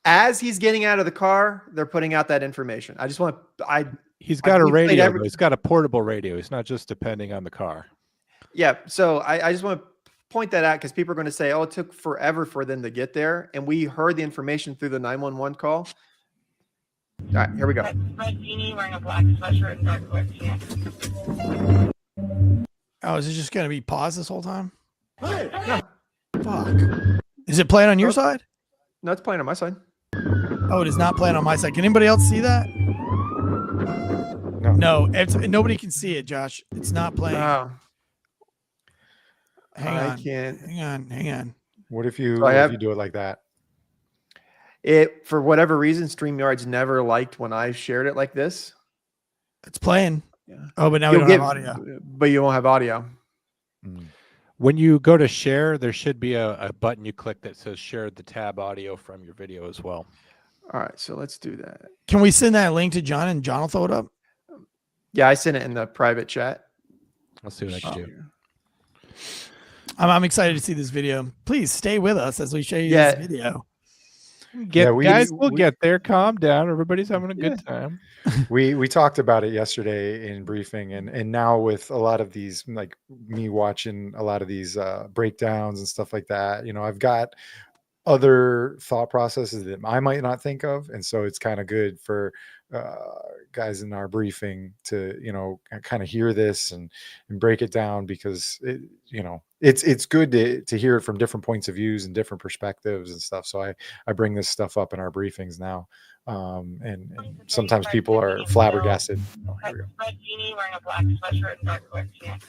as he's getting out of the car, they're putting out that information. He's got a radio. He's got a portable radio. He's not just depending on the car. Yeah. So I just want to point that out because people are going to say, oh, it took forever for them to get there. And we heard the information through the 911 call. All right, here we go. Red beanie, wearing a black sweatshirt and dark sweatpants. Oh, is it just going to be paused this whole time? Hey, no. Fuck. Is it playing on your side? No, it's playing on my side. Oh, it is not playing on my side. Can anybody else see that? No, nobody can see it, Josh. It's not playing. Oh. Hang on. I can't. Hang on. What if you do it like that? For whatever reason, StreamYard's never liked when I shared it like this. It's playing. Yeah. Oh, but now we don't have audio. But you won't have audio. When you go to share, there should be a button you click that says share the tab audio from your video as well. All right, so let's do that. Can we send that link to John and John will throw it up? Yeah, I sent it in the private chat. I'll see what I can do. I'm excited to see this video. Please stay with us as we show you this video. We'll get there. Calm down. Everybody's having a good time. We talked about it yesterday in briefing, and now with a lot of these, like me watching a lot of these breakdowns and stuff like that, I've got other thought processes that I might not think of, and so it's kind of good for guys in our briefing to kind of hear this and break it down, because it's good to hear it from different points of views and different perspectives and stuff. So I bring this stuff up in our briefings now, and sometimes people are flabbergasted. Oh, here we go. Red beanie, wearing a black sweatshirt and dark sweatpants.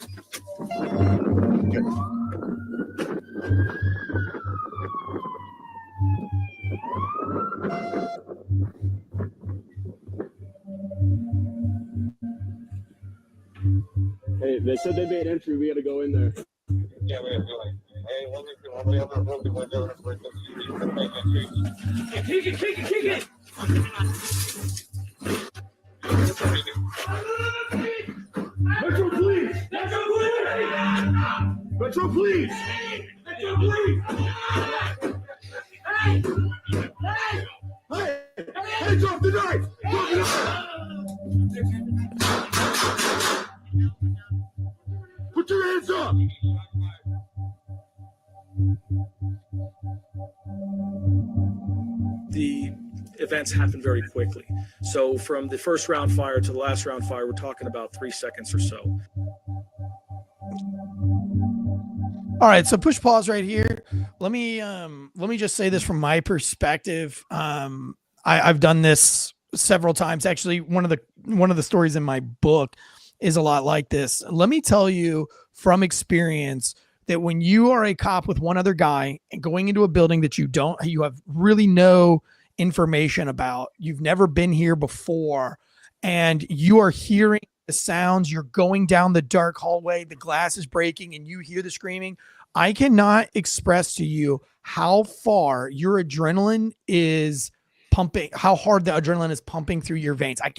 Hey, they said they made entry. We got to go in there. Yeah, we have to go in. Kick it! Metro police! Metro police! Hey, drop the knife! Drop the knife! Put your hands up! The events happen very quickly. So from the first round fire to the last round fire, we're talking about 3 seconds or so. All right, so push pause right here. Let me just say this from my perspective. I've done this several times. Actually, one of the stories in my book is a lot like this. Let me tell you from experience that when you are a cop with one other guy and going into a building that you have really no information about, you've never been here before, and you are hearing the sounds, you're going down the dark hallway, the glass is breaking and you hear the screaming. I cannot express to you how far your adrenaline is pumping, how hard the adrenaline is pumping through your veins. I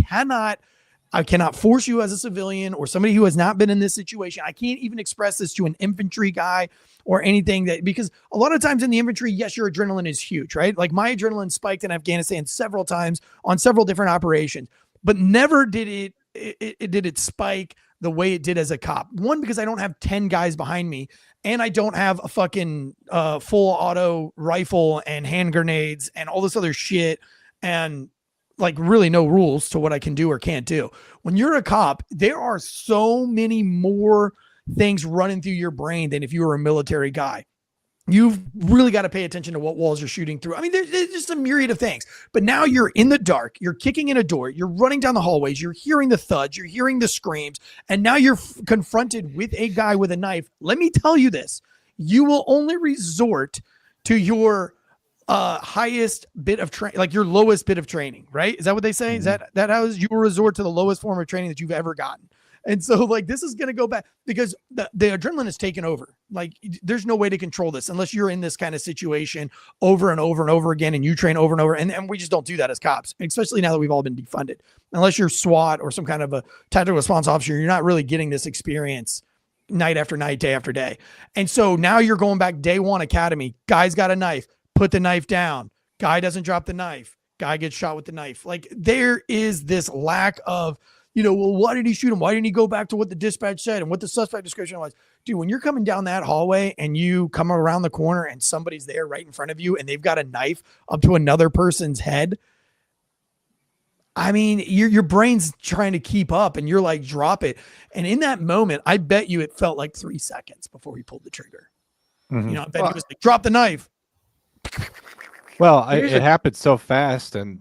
cannot force you as a civilian or somebody who has not been in this situation. I can't even express this to an infantry guy or anything, that because a lot of times in the infantry, yes, your adrenaline is huge, right? Like my adrenaline spiked in Afghanistan several times on several different operations, but never did it spike the way it did as a cop. One, because I don't have 10 guys behind me and I don't have a fucking full auto rifle and hand grenades and all this other shit. And like really no rules to what I can do or can't do. When you're a cop, there are so many more things running through your brain than if you were a military guy. You've really got to pay attention to what walls you're shooting through. I mean, there's just a myriad of things, but now you're in the dark, you're kicking in a door, you're running down the hallways, you're hearing the thuds, you're hearing the screams, and now you're confronted with a guy with a knife. Let me tell you this, you will only resort to your highest bit of training, like your lowest bit of training, right? Is that what they say? Is that how you will resort to the lowest form of training that you've ever gotten? And so like, this is going to go back because the adrenaline is taken over. Like there's no way to control this unless you're in this kind of situation over and over and over again. And you train over and over. And we just don't do that as cops, especially now that we've all been defunded, unless you're SWAT or some kind of a tactical response officer. You're not really getting this experience night after night, day after day. And so now you're going back day one academy. Guy's got a knife, put the knife down. Guy doesn't drop the knife. Guy gets shot with the knife. Like there is this lack of, well, why did he shoot him? Why didn't he go back to what the dispatch said and what the suspect description was? Dude, when you're coming down that hallway and you come around the corner and somebody's there right in front of you and they've got a knife up to another person's head, I mean, your brain's trying to keep up and you're like, drop it. And in that moment, I bet you it felt like 3 seconds before he pulled the trigger. Mm-hmm. I bet he was like, drop the knife. Well, it happened so fast, and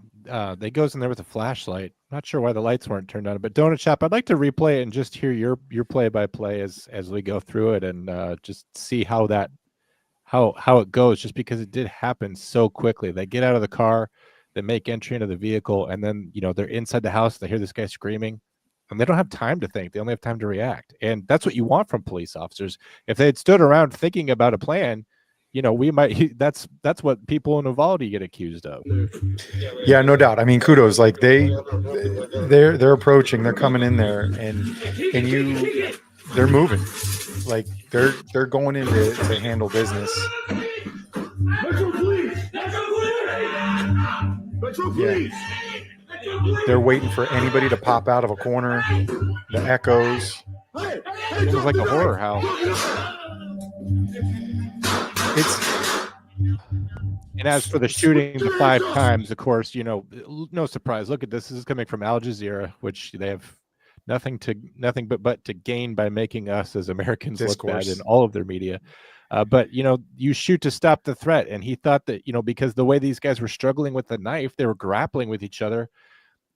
they goes in there with a flashlight. Not sure why the lights weren't turned on, but Donut Shop, I'd like to replay it and just hear your play-by-play as we go through it, and just see how it goes, just because it did happen so quickly. They get out of the car, they make entry into the vehicle, and then they're inside the house. They hear this guy screaming, and they don't have time to think. They only have time to react, and that's what you want from police officers. If they had stood around thinking about a plan, we might. That's what people in Uvalde get accused of. Yeah, no doubt. I mean, kudos. Like they're approaching. They're coming in there, and they're moving. Like they're going in to handle business. Yeah. They're waiting for anybody to pop out of a corner. The echoes. It was like a horror house. And as for the shooting, the 5 times, of course, no surprise. Look at this. This is coming from Al Jazeera, which they have nothing but to gain by making us as Americans look bad in all of their media. But you shoot to stop the threat. And he thought that, because the way these guys were struggling with the knife, they were grappling with each other.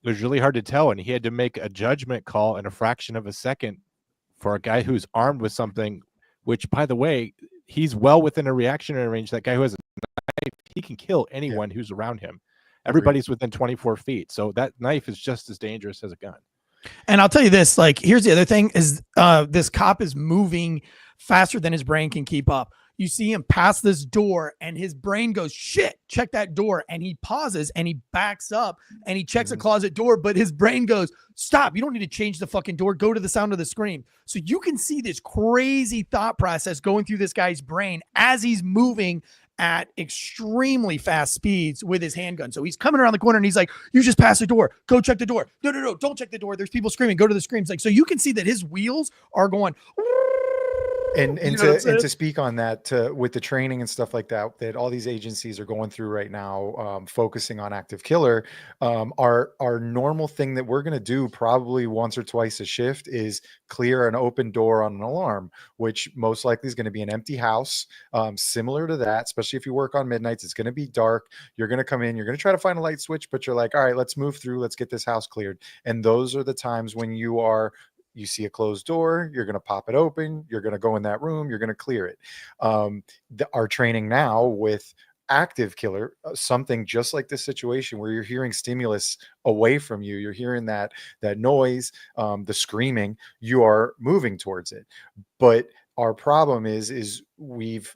It was really hard to tell. And he had to make a judgment call in a fraction of a second for a guy who's armed with something, which, by the way, he's well within a reactionary range. That guy who has a knife, he can kill anyone who's around him. Everybody's within 24 feet. So that knife is just as dangerous as a gun. And I'll tell you this, like, here's the other thing is this cop is moving faster than his brain can keep up. You see him pass this door and his brain goes, shit, check that door. And he pauses and he backs up and he checks a closet door, but his brain goes, stop. You don't need to change the fucking door. Go to the sound of the scream. So you can see this crazy thought process going through this guy's brain as he's moving at extremely fast speeds with his handgun. So he's coming around the corner and he's like, you just passed the door. Go check the door. No, don't check the door. There's people screaming. Go to the screams. Like, so you can see that his wheels are going. And to speak on that, with the training and stuff like that all these agencies are going through right now, focusing on active killer, our normal thing that we're going to do probably once or twice a shift is clear an open door on an alarm, which most likely is going to be an empty house, similar to that. Especially if you work on midnights, it's going to be dark. You're going to come in, you're going to try to find a light switch, but you're like, all right, let's move through, let's get this house cleared. And those are the times when you see a closed door, you're going to pop it open, you're going to go in that room, you're going to clear it. Our training now with active killer, something just like this situation where you're hearing stimulus away from you, you're hearing that noise, the screaming, you are moving towards it. But our problem is we've,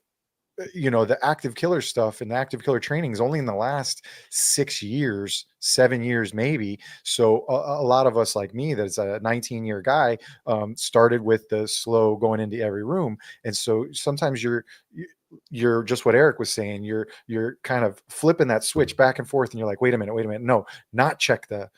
the active killer stuff and the active killer training is only in the last 6 years, 7 years, maybe. So a lot of us like me, that's a 19-year guy, started with the slow going into every room. And so sometimes you're just what Eric was saying. You're kind of flipping that switch back and forth, and you're like, wait a minute. No, not check that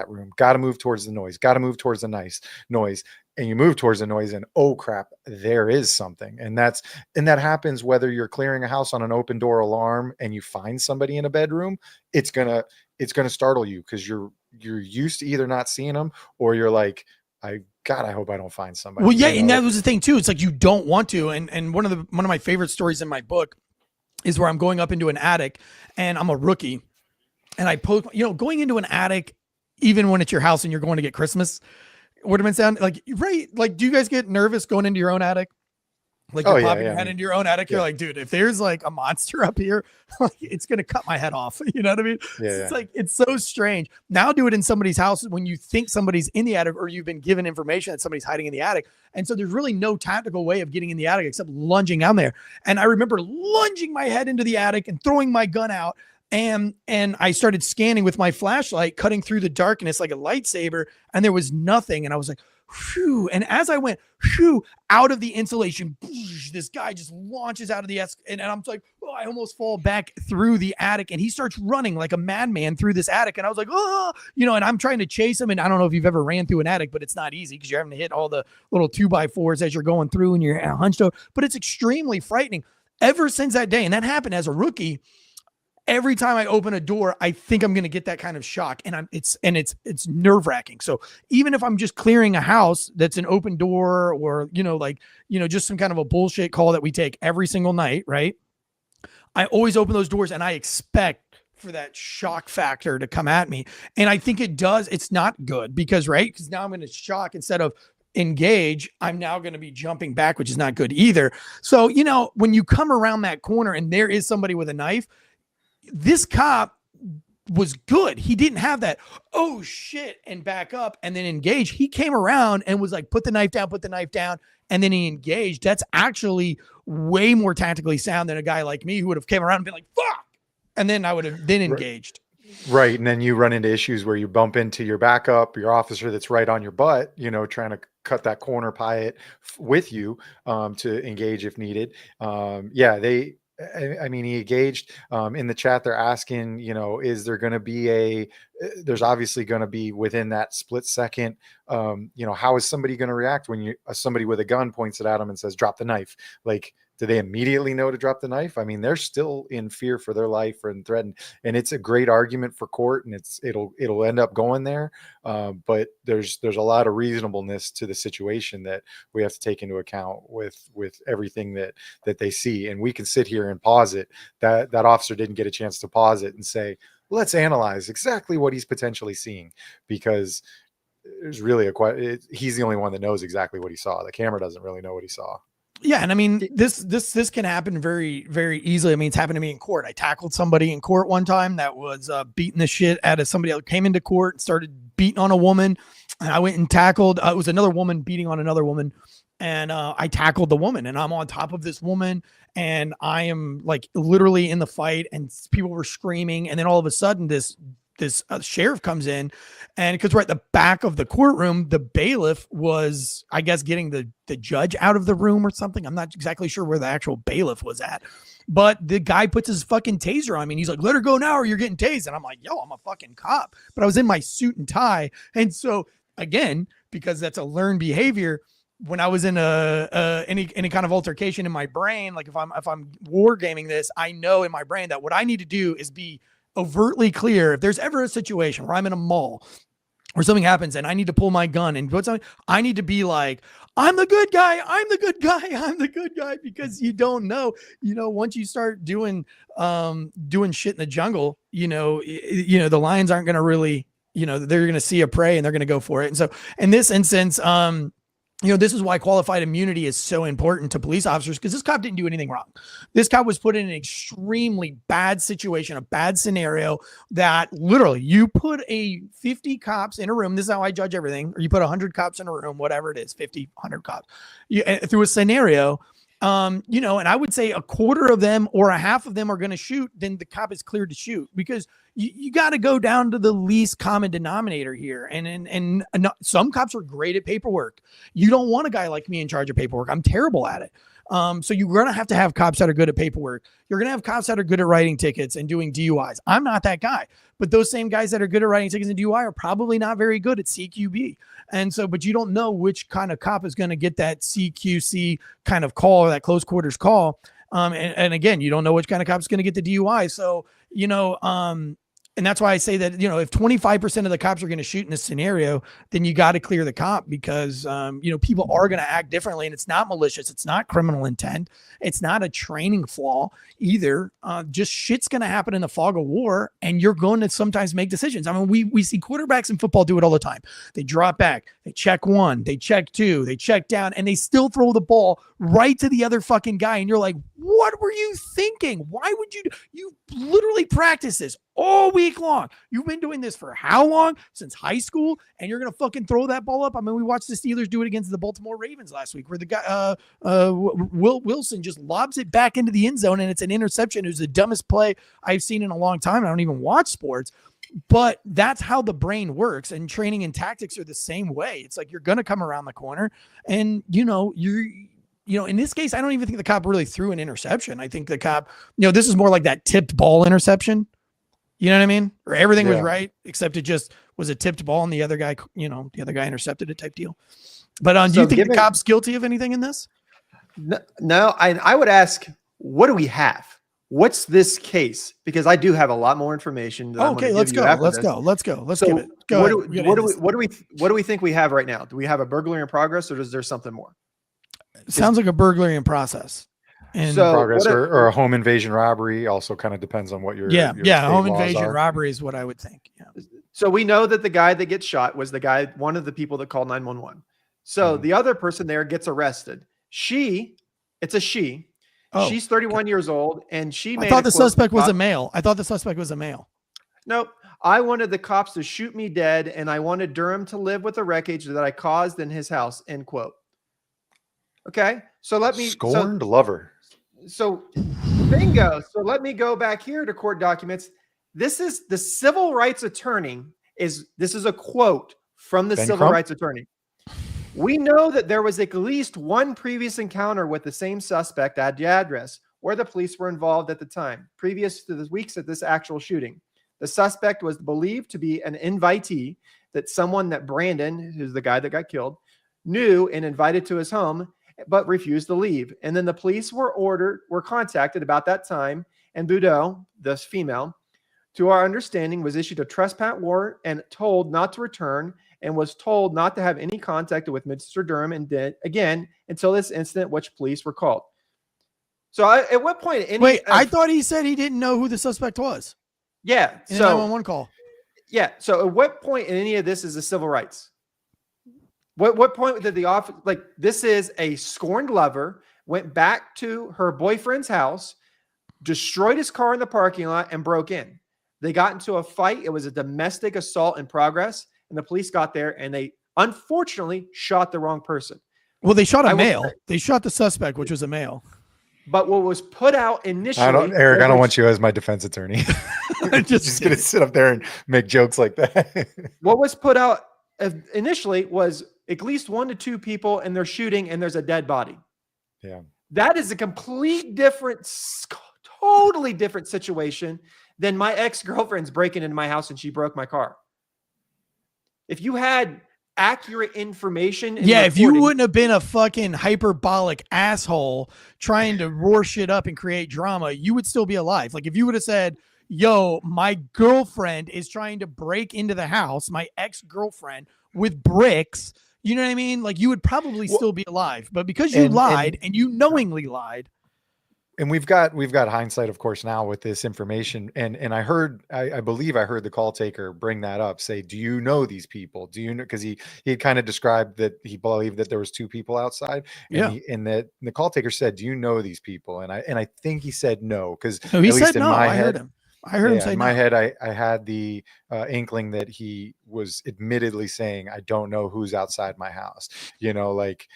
room. Got to move towards the noise. Got to move towards the noise. And you move towards the noise, and oh crap, there is something. And that happens whether you're clearing a house on an open door alarm and you find somebody in a bedroom. It's gonna startle you because you're used to either not seeing them, or you're like, I hope I don't find somebody. Well, yeah, and that was the thing too. It's like you don't want to. And one of my favorite stories in my book is where I'm going up into an attic, and I'm a rookie, and I poke. Going into an attic, even when it's your house and you're going to get Christmas ornaments down, like, right? Like, do you guys get nervous going into your own attic? Like, you're popping your head into your own attic. You're like, dude, if there's like a monster up here, like, it's going to cut my head off. You know what I mean? It's like, it's so strange. Now do it in somebody's house when you think somebody's in the attic, or you've been given information that somebody's hiding in the attic. And so there's really no tactical way of getting in the attic except lunging down there. And I remember lunging my head into the attic and throwing my gun out. And I started scanning with my flashlight, cutting through the darkness like a lightsaber, and there was nothing. And I was like, phew. And as I went, phew, out of the insulation, this guy just launches out of the and I'm like, oh, I almost fall back through the attic, and he starts running like a madman through this attic. And I was like, oh, and I'm trying to chase him. And I don't know if you've ever ran through an attic, but it's not easy because you're having to hit all the little 2x4s as you're going through, and you're hunched over, but it's extremely frightening. Ever since that day, and that happened as a rookie, every time I open a door, I think I'm going to get that kind of shock, and it's nerve wracking. So even if I'm just clearing a house that's an open door, or, just some kind of a bullshit call that we take every single night, right? I always open those doors, and I expect for that shock factor to come at me. And I think it does. It's not good because now I'm going to shock instead of engage. I'm now going to be jumping back, which is not good either. So, when you come around that corner and there is somebody with a knife, this cop was good. He didn't have that, oh shit, and back up and then engage. He came around and was like, put the knife down. And then he engaged. That's actually way more tactically sound than a guy like me who would have came around and been like, fuck. And then I would have then engaged. Right. And then you run into issues where you bump into your backup, your officer that's right on your butt, trying to cut that corner pie with you to engage if needed. I mean, he engaged in the chat. They're asking, is there going to be there's obviously going to be within that split second, how is somebody going to react when somebody with a gun points it at them and says, drop the knife? Like, do they immediately know to drop the knife? I mean, they're still in fear for their life and threatened, and it's a great argument for court, and it'll end up going there. But there's a lot of reasonableness to the situation that we have to take into account with everything that they see. And we can sit here and pause it. That officer didn't get a chance to pause it and say, let's analyze exactly what he's potentially seeing, because there's really he's the only one that knows exactly what he saw. The camera doesn't really know what he saw. Yeah. And I mean, this can happen very, very easily. I mean, it's happened to me in court. I tackled somebody in court one time that was beating the shit out of somebody that came into court and started beating on a woman. And I went and tackled, it was another woman beating on another woman. And I tackled the woman, and I'm on top of this woman, and I am like literally in the fight, and people were screaming. And then all of a sudden this sheriff comes in, and because we're at the back of the courtroom, the bailiff was, I guess, getting the judge out of the room or something. I'm not exactly sure where the actual bailiff was at, but the guy puts his fucking taser on me, and he's like, let her go now or you're getting tased. And I'm like, yo, I'm a fucking cop, but I was in my suit and tie. And so again, because that's a learned behavior, when I was in any kind of altercation in my brain, like if I'm war gaming this, I know in my brain that what I need to do is be overtly clear. If there's ever a situation where I'm in a mall or something happens and I need to pull my gun and put something, I need to be like, I'm the good guy. I'm the good guy. I'm the good guy, because you don't know, once you start doing shit in the jungle, the lions aren't going to really, they're going to see a prey and they're going to go for it. And so in this instance, this is why qualified immunity is so important to police officers, because this cop didn't do anything wrong. This cop was put in an extremely bad situation, a bad scenario that literally you put 50 cops in a room. This is how I judge everything. Or you put 100 cops in a room, whatever it is, 50, 100 cops through a scenario. And I would say a quarter of them or a half of them are going to shoot, then the cop is cleared to shoot, because you got to go down to the least common denominator here. And some cops are great at paperwork. You don't want a guy like me in charge of paperwork. I'm terrible at it. So you're going to have cops that are good at paperwork. You're going to have cops that are good at writing tickets and doing DUIs. I'm not that guy, but those same guys that are good at writing tickets and DUI are probably not very good at CQB. And so, but you don't know which kind of cop is going to get that CQC kind of call, or that close quarters call. And again, you don't know which kind of cop is going to get the DUI. So, and that's why I say that, if 25% of the cops are going to shoot in this scenario, then you got to clear the cop, because, people are going to act differently, and it's not malicious. It's not criminal intent. It's not a training flaw either. Just shit's going to happen in the fog of war, and you're going to sometimes make decisions. I mean, we see quarterbacks in football do it all the time. They drop back, they check one, they check two, they check down, and they still throw the ball right to the other fucking guy. And you're like, what were you thinking? Why would you literally practice this all week long? You've been doing this for how long? Since high school, and you're going to fucking throw that ball up? I mean, we watched the Steelers do it against the Baltimore Ravens last week, where the guy, Wilson just lobs it back into the end zone, and it's an interception. It was the dumbest play I've seen in a long time. I don't even watch sports, but that's how the brain works, and training and tactics are the same way. It's like, you're going to come around the corner, and in this case, I don't even think the cop really threw an interception. I think the cop, this is more like that tipped ball interception. You know what I mean? Or everything was right, except it just was a tipped ball, and the other guy intercepted it type deal. But do you think the cop's guilty of anything in this? No, I would ask, what do we have? What's this case? Because I do have a lot more information. Okay, let's go. Let's give it. What do we think we have right now? Do we have a burglary in progress, or is there something more? Sounds like a burglary in process. And progress or a home invasion robbery also kind of depends on what your home invasion robbery is what I would think. Yeah. So we know that the guy that gets shot was one of the people that called 911. So the other person there gets arrested. It's a she. Oh, she's 31 years old, and she made I thought the suspect was a male. Nope. I wanted the cops to shoot me dead, and I wanted Durham to live with the wreckage that I caused in his house, end quote. Okay, so scorned lover. So bingo. So let me go back here to court documents. This is the civil rights attorney. This is a quote from the civil rights attorney. We know that there was at least one previous encounter with the same suspect at the address where the police were involved at the time, previous to the weeks of this actual shooting. The suspect was believed to be an invitee that someone that Brandon, who's the guy that got killed, knew and invited to his home, but refused to leave. And then the police were contacted about that time, and Bourdeaux, this female, to our understanding, was issued a trespass warrant and told not to return, and was told not to have any contact with Mr. Durham, and did again until this incident, which police were called. So at what point? I thought he said he didn't know who the suspect was. Yeah. In a 911 call. Yeah. So at what point in any of this is the civil rights? What point did the office, this is a scorned lover, went back to her boyfriend's house, destroyed his car in the parking lot, and broke in. They got into a fight. It was a domestic assault in progress, and the police got there, and they unfortunately shot the wrong person. Well, they shot a male. They shot the suspect, which was a male. But what was put out initially... Eric, I don't want you as my defense attorney. just going to sit up there and make jokes like that. What was put out initially was at least 1 to 2 people, and they're shooting, and there's a dead body. Yeah. That is a totally different situation than my ex-girlfriend's breaking into my house and she broke my car. If you had accurate information. If you wouldn't have been a fucking hyperbolic asshole trying to roar shit up and create drama, you would still be alive. Like if you would have said, yo, my girlfriend is trying to break into the house, my ex-girlfriend, with bricks, you know what I mean? Like you would probably still be alive. But because you lied and you knowingly lied. And we've got hindsight, of course, now with this information. And I believe I heard the call taker bring that up, say, do you know these people? Do you know? Because he had kind of described that he believed that there was 2 people outside. And and that the call taker said, do you know these people? And I think he said no, because No, he at least said in no. my I head, heard him. I heard him say in no. my head, I had the inkling that he was admittedly saying, I don't know who's outside my house. You know, like,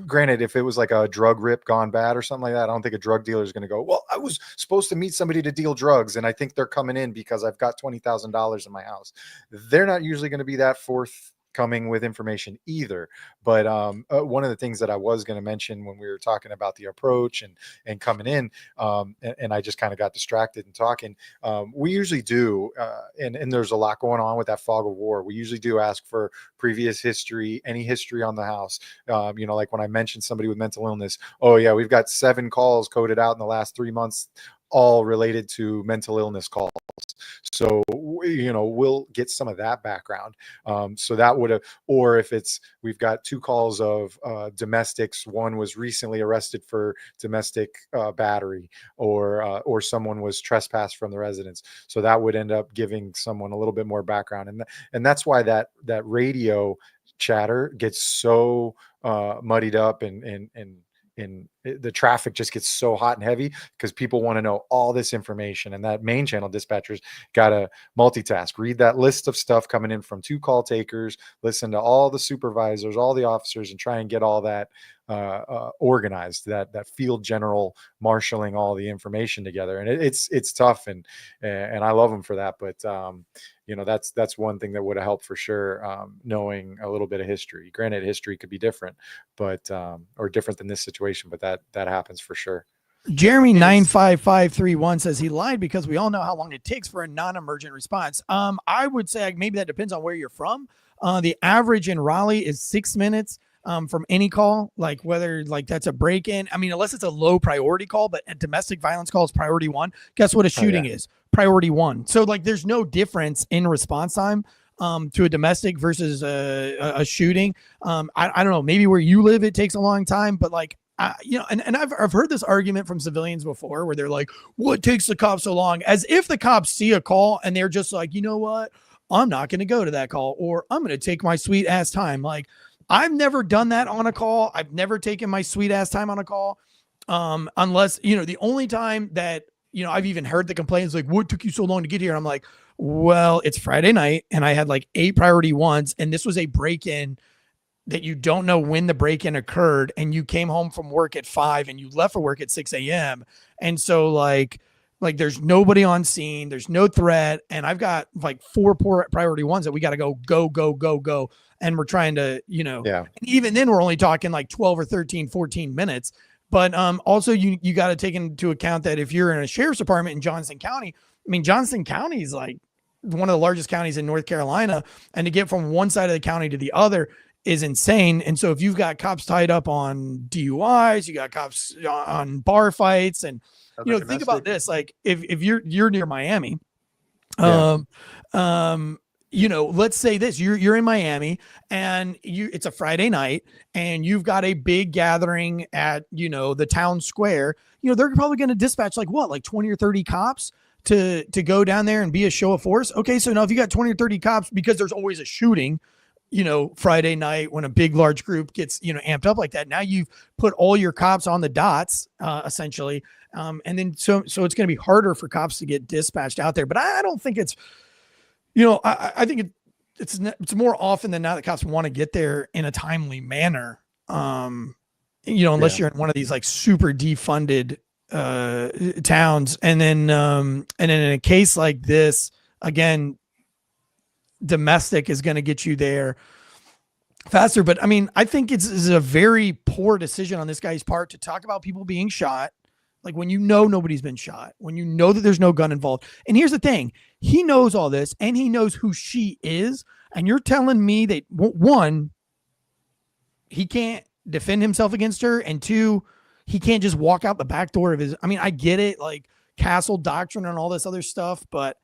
granted, if it was like a drug rip gone bad or something like that, I don't think a drug dealer is going to go, well, I was supposed to meet somebody to deal drugs, and I think they're coming in because I've got $20,000 in my house. They're not usually going to be that forthcoming with information either. But one of the things that I was going to mention when we were talking about the approach and coming in, and I just kind of got distracted and talking, we usually do, and there's a lot going on with that fog of war. We usually do ask for previous history, any history on the house. You know, like when I mentioned somebody with mental illness, oh yeah, we've got 7 calls coded out in the last 3 months, all related to mental illness calls. So, you know, we'll get some of that background. So that would have, or if it's, we've got 2 calls of domestics. One was recently arrested for domestic battery, or someone was trespassed from the residence. So that would end up giving someone a little bit more background. And that's why that radio chatter gets so muddied up, and the traffic just gets so hot and heavy, because people want to know all this information. And that main channel dispatcher's got to multitask, read that list of stuff coming in from 2 call takers, listen to all the supervisors, all the officers, and try and get all that organized, that field general marshaling all the information together. And it's tough, and I love them for that. But you know, that's one thing that would have helped for sure, knowing a little bit of history. Granted, history could be different, but or different than this situation, but that happens for sure. Jeremy 95531 says he lied because we all know how long it takes for a non-emergent response. I would say maybe that depends on where you're from. The average in Raleigh is 6 minutes from any call, like whether like that's a break-in. I mean, unless it's a low priority call, but a domestic violence call is priority 1. Guess what a shooting is? Priority 1. So like there's no difference in response time to a domestic versus a shooting. I don't know, maybe where you live, it takes a long time, but like, you know, and I've heard this argument from civilians before where they're like, what takes the cops so long? As if the cops see a call and they're just like, you know what? I'm not going to go to that call, or I'm going to take my sweet ass time. Like, I've never done that on a call. I've never taken my sweet ass time on a call. Unless, you know, the only time that, you know, I've even heard the complaints like, what took you so long to get here? I'm like, well, it's Friday night and I had like 8 priority 1s. And this was a break-in that you don't know when the break-in occurred. And you came home from work at 5 and you left for work at 6 a.m. And so like there's nobody on scene. There's no threat. And I've got like 4 priority 1s that we got to go. And we're trying to, you know, and even then we're only talking like 12 or 13, 14 minutes. But also you got to take into account that if you're in a sheriff's department in Johnson County, I mean, Johnson County is like one of the largest counties in North Carolina, and to get from one side of the county to the other is insane. And so if you've got cops tied up on DUIs, you got cops on bar fights, and you know, think about this, like if you're near Miami, you know, let's say this, you're in Miami and it's a Friday night and you've got a big gathering at, you know, the town square. You know, they're probably going to dispatch like 20 or 30 cops to go down there and be a show of force. Okay. So now if you got 20 or 30 cops, because there's always a shooting, you know, Friday night when a big, large group gets, you know, amped up like that, now you've put all your cops on the dots, essentially. And then, so it's going to be harder for cops to get dispatched out there, but I don't think it's, you know, I think it's more often than not that cops want to get there in a timely manner. You know, unless you're in one of these like super defunded towns. And then in a case like this, again, domestic is going to get you there faster. But I mean, I think it's a very poor decision on this guy's part to talk about people being shot. Like when you know nobody's been shot, when you know that there's no gun involved. And here's the thing. He knows all this and he knows who she is. And you're telling me that 1, he can't defend himself against her. And 2, he can't just walk out the back door of his, I mean, I get it, like castle doctrine and all this other stuff, but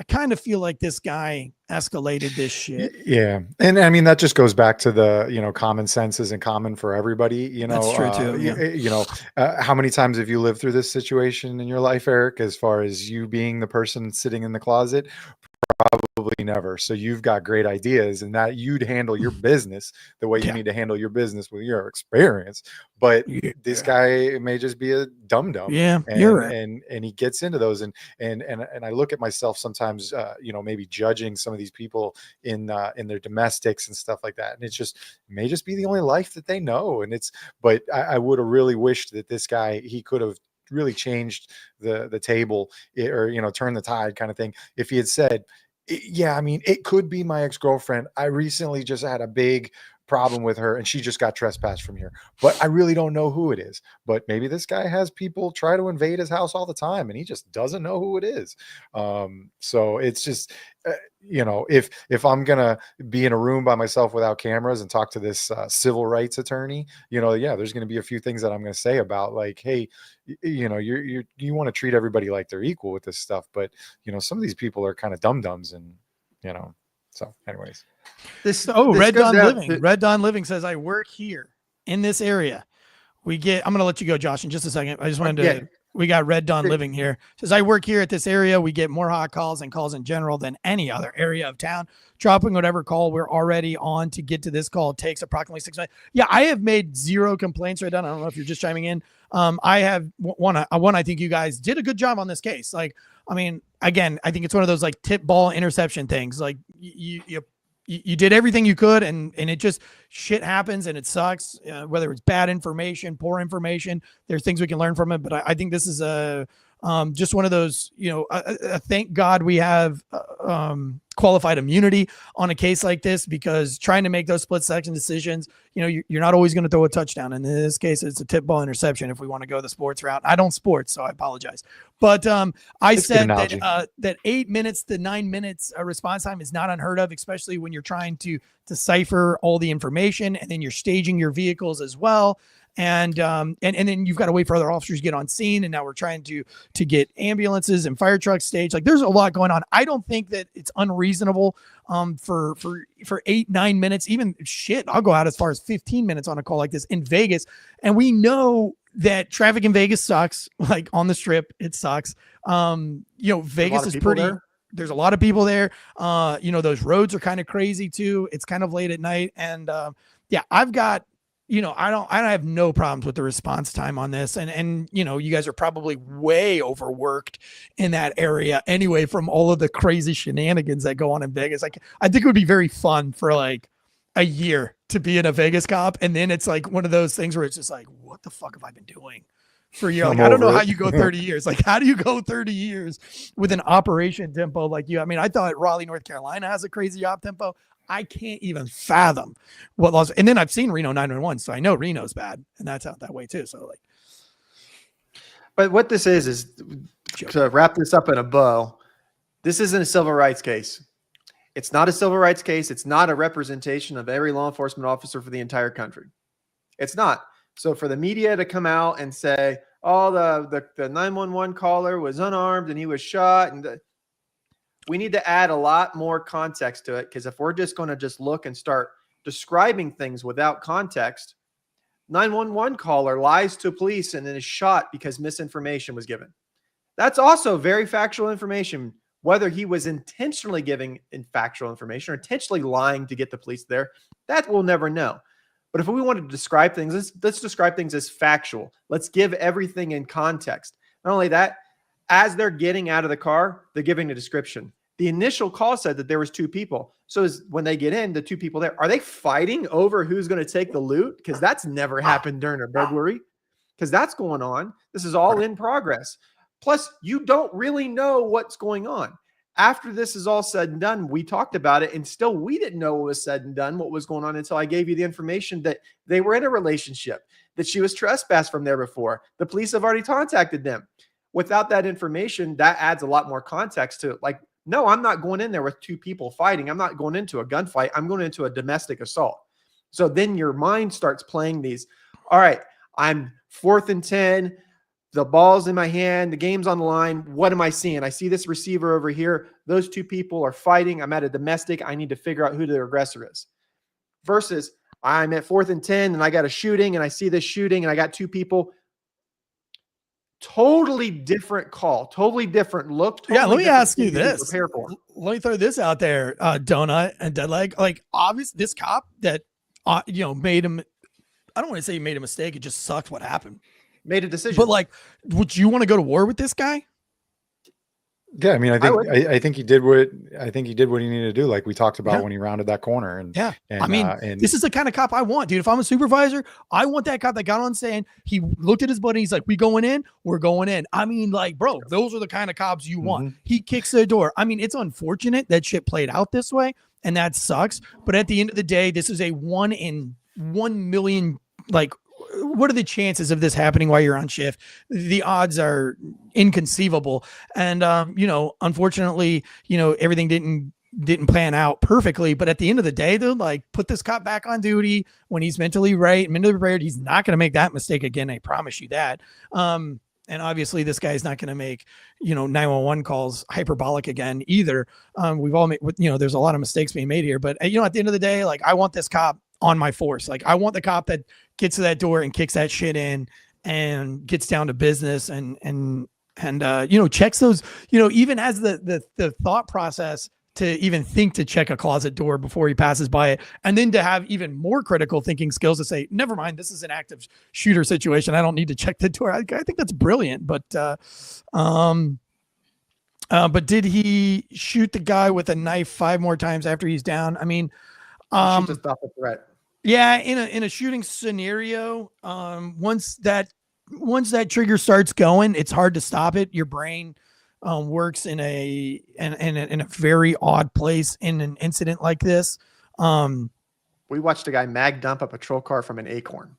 I kind of feel like this guy escalated this shit. Yeah. And I mean, that just goes back to the, common sense isn't common for everybody, That's true too. How many times have you lived through this situation in your life, Eric, as far as you being the person sitting in the closet? Probably never. So you've got great ideas, and that you'd handle your business the way you need to handle your business with your experience. But this guy may just be a dum-dum. Yeah, you're right. And he gets into those, and I look at myself sometimes, maybe judging some of these people in their domestics and stuff like that, and it may just be the only life that they know. But I would have really wished that this guy, he could have really changed the table, or turned the tide kind of thing, if he had said, yeah, I mean, it could be my ex-girlfriend. I recently just had a big problem with her and she just got trespassed from here, but I really don't know who it is. But maybe this guy has people try to invade his house all the time and he just doesn't know who it is. So it's just, if I'm gonna be in a room by myself without cameras and talk to this civil rights attorney, there's gonna be a few things that I'm gonna say about, like, hey, you want to treat everybody like they're equal with this stuff, but some of these people are kind of dum-dums, and so anyways. Red Dawn Living says, I work here in this area. I'm going to let you go, Josh, in just a second. I just wanted to, we got Red Dawn Living here. Says, I work here at this area. We get more hot calls and calls in general than any other area of town. Dropping whatever call we're already on to get to this call takes approximately 6 minutes. Yeah, I have made 0 complaints, Red Dawn. I don't know if you're just chiming in. I have one. I think you guys did a good job on this case. Like, I mean, again, I think it's one of those like tip ball interception things. Like you did everything you could, and it just shit happens and it sucks. Whether it's bad information, poor information, there's things we can learn from it. But I think this is just one of those, thank God we have qualified immunity on a case like this, because trying to make those split second decisions, you're not always going to throw a touchdown. And in this case, it's a tip ball interception if we want to go the sports route. I don't sports, so I apologize. But I said that 8 minutes to 9 minutes response time is not unheard of, especially when you're trying to decipher all the information and then you're staging your vehicles as well. And then you've got to wait for other officers to get on scene. And now we're trying to get ambulances and fire trucks staged. Like, there's a lot going on. I don't think that it's unreasonable for 8-9 minutes, even shit. I'll go out as far as 15 minutes on a call like this in Vegas. And we know that traffic in Vegas sucks. Like, on the Strip, it sucks. Vegas is pretty. There's a lot of people there. Those roads are kind of crazy too. It's kind of late at night. And I've got, I have no problems with the response time on this. And you guys are probably way overworked in that area anyway, from all of the crazy shenanigans that go on in Vegas. Like, I think it would be very fun for like a year to be in a Vegas cop. And then it's like one of those things where it's just like, what the fuck have I been doing for a year? Like, I don't know how you go 30 years. Like, how do you go 30 years with an operation tempo like you? I mean, I thought Raleigh, North Carolina has a crazy op tempo. I can't even fathom what laws. And then I've seen Reno 911, so I know Reno's bad, and that's out that way too. So like, but what this is to wrap this up in a bow. This isn't a civil rights case. It's not a civil rights case. It's not a representation of every law enforcement officer for the entire country. It's not. So for the media to come out and say, "Oh, the 911 caller was unarmed and he was shot," and we need to add a lot more context to it, because if we're just going to just look and start describing things without context, 911 caller lies to police and then is shot because misinformation was given. That's also very factual information. Whether he was intentionally giving factual information or intentionally lying to get the police there, that we'll never know. But if we want to describe things, let's describe things as factual. Let's give everything in context. Not only that, as they're getting out of the car, they're giving a description. The initial call said that there was 2 people. So when they get in, the 2 people there, are they fighting over who's going to take the loot? Because that's never happened during a burglary, because that's going on. This is all in progress. Plus, you don't really know what's going on. After this is all said and done, we talked about it, and still we didn't know what was said and done, what was going on, until I gave you the information that they were in a relationship, that she was trespassed from there before. The police have already contacted them. Without that information, that adds a lot more context to it. Like, no, I'm not going in there with 2 people fighting. I'm not going into a gunfight. I'm going into a domestic assault. So then your mind starts playing these. All right, I'm 4th and 10. The ball's in my hand. The game's on the line. What am I seeing? I see this receiver over here. Those two people are fighting. I'm at a domestic. I need to figure out who the aggressor is. Versus I'm at 4th and 10 and I got a shooting and I see this shooting and I got two people. Totally different call. Totally different look. Totally let me ask you this. Prepare for. Let me throw this out there, Donut and Deadleg. Like, obviously, this cop that, made him, I don't want to say he made a mistake. It just sucks what happened. Made a decision. But like, would you want to go to war with this guy? Yeah, I mean, I think he did what he needed to do, like we talked about when he rounded that corner. And I mean, this is the kind of cop I want, dude. If I'm a supervisor, I want that cop that got on saying, he looked at his buddy, he's like, "We going in? We're going in." I mean, like, bro, those are the kind of cops you want. He kicks the door. I mean, it's unfortunate that shit played out this way, and that sucks. But at the end of the day, this is a 1 in 1 million. Like, what are the chances of this happening while you're on shift? The odds are inconceivable. And, unfortunately, everything didn't plan out perfectly, but at the end of the day, though, like, put this cop back on duty when he's mentally prepared. He's not going to make that mistake again. I promise you that. And obviously this guy's not going to make, 911 calls hyperbolic again either. We've all made, there's a lot of mistakes being made here, but at the end of the day, like, I want this cop on my force. Like, I want the cop that gets to that door and kicks that shit in and gets down to business and checks those, even has the thought process to even think to check a closet door before he passes by it. And then to have even more critical thinking skills to say, never mind, this is an active shooter situation. I don't need to check the door. I think that's brilliant. But did he shoot the guy with a knife 5 more times after he's down? I mean, shoot to stop a threat. Yeah, in a shooting scenario, once that trigger starts going, it's hard to stop it. Your brain works in a very odd place in an incident like this. We watched a guy mag dump a patrol car from an acorn.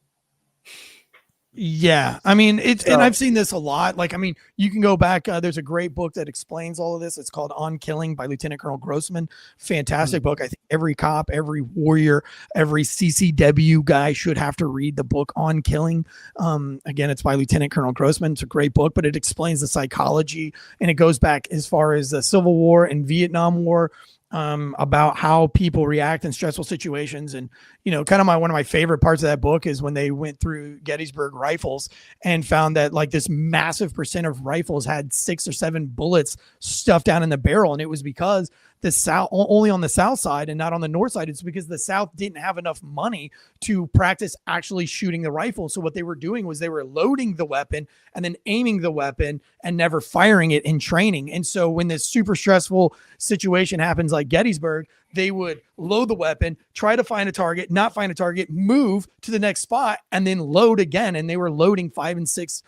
Yeah, I mean, and I've seen this a lot. Like, I mean, you can go back. There's a great book that explains all of this. It's called On Killing by Lieutenant Colonel Grossman. Fantastic book. I think every cop, every warrior, every CCW guy should have to read the book On Killing. Again, it's by Lieutenant Colonel Grossman. It's a great book, but it explains the psychology, and it goes back as far as the Civil War and Vietnam War. About how people react in stressful situations. And, kind of one of my favorite parts of that book is when they went through Gettysburg rifles and found that, like, this massive percent of rifles had 6 or 7 bullets stuffed down in the barrel. And it was because the South, only on the South side and not on the North side, it's because the South didn't have enough money to practice actually shooting the rifle. So what they were doing was they were loading the weapon and then aiming the weapon and never firing it in training. And so when this super stressful situation happens like Gettysburg, they would load the weapon, try to find a target, not find a target, move to the next spot, and then load again. And they were loading 5 and 6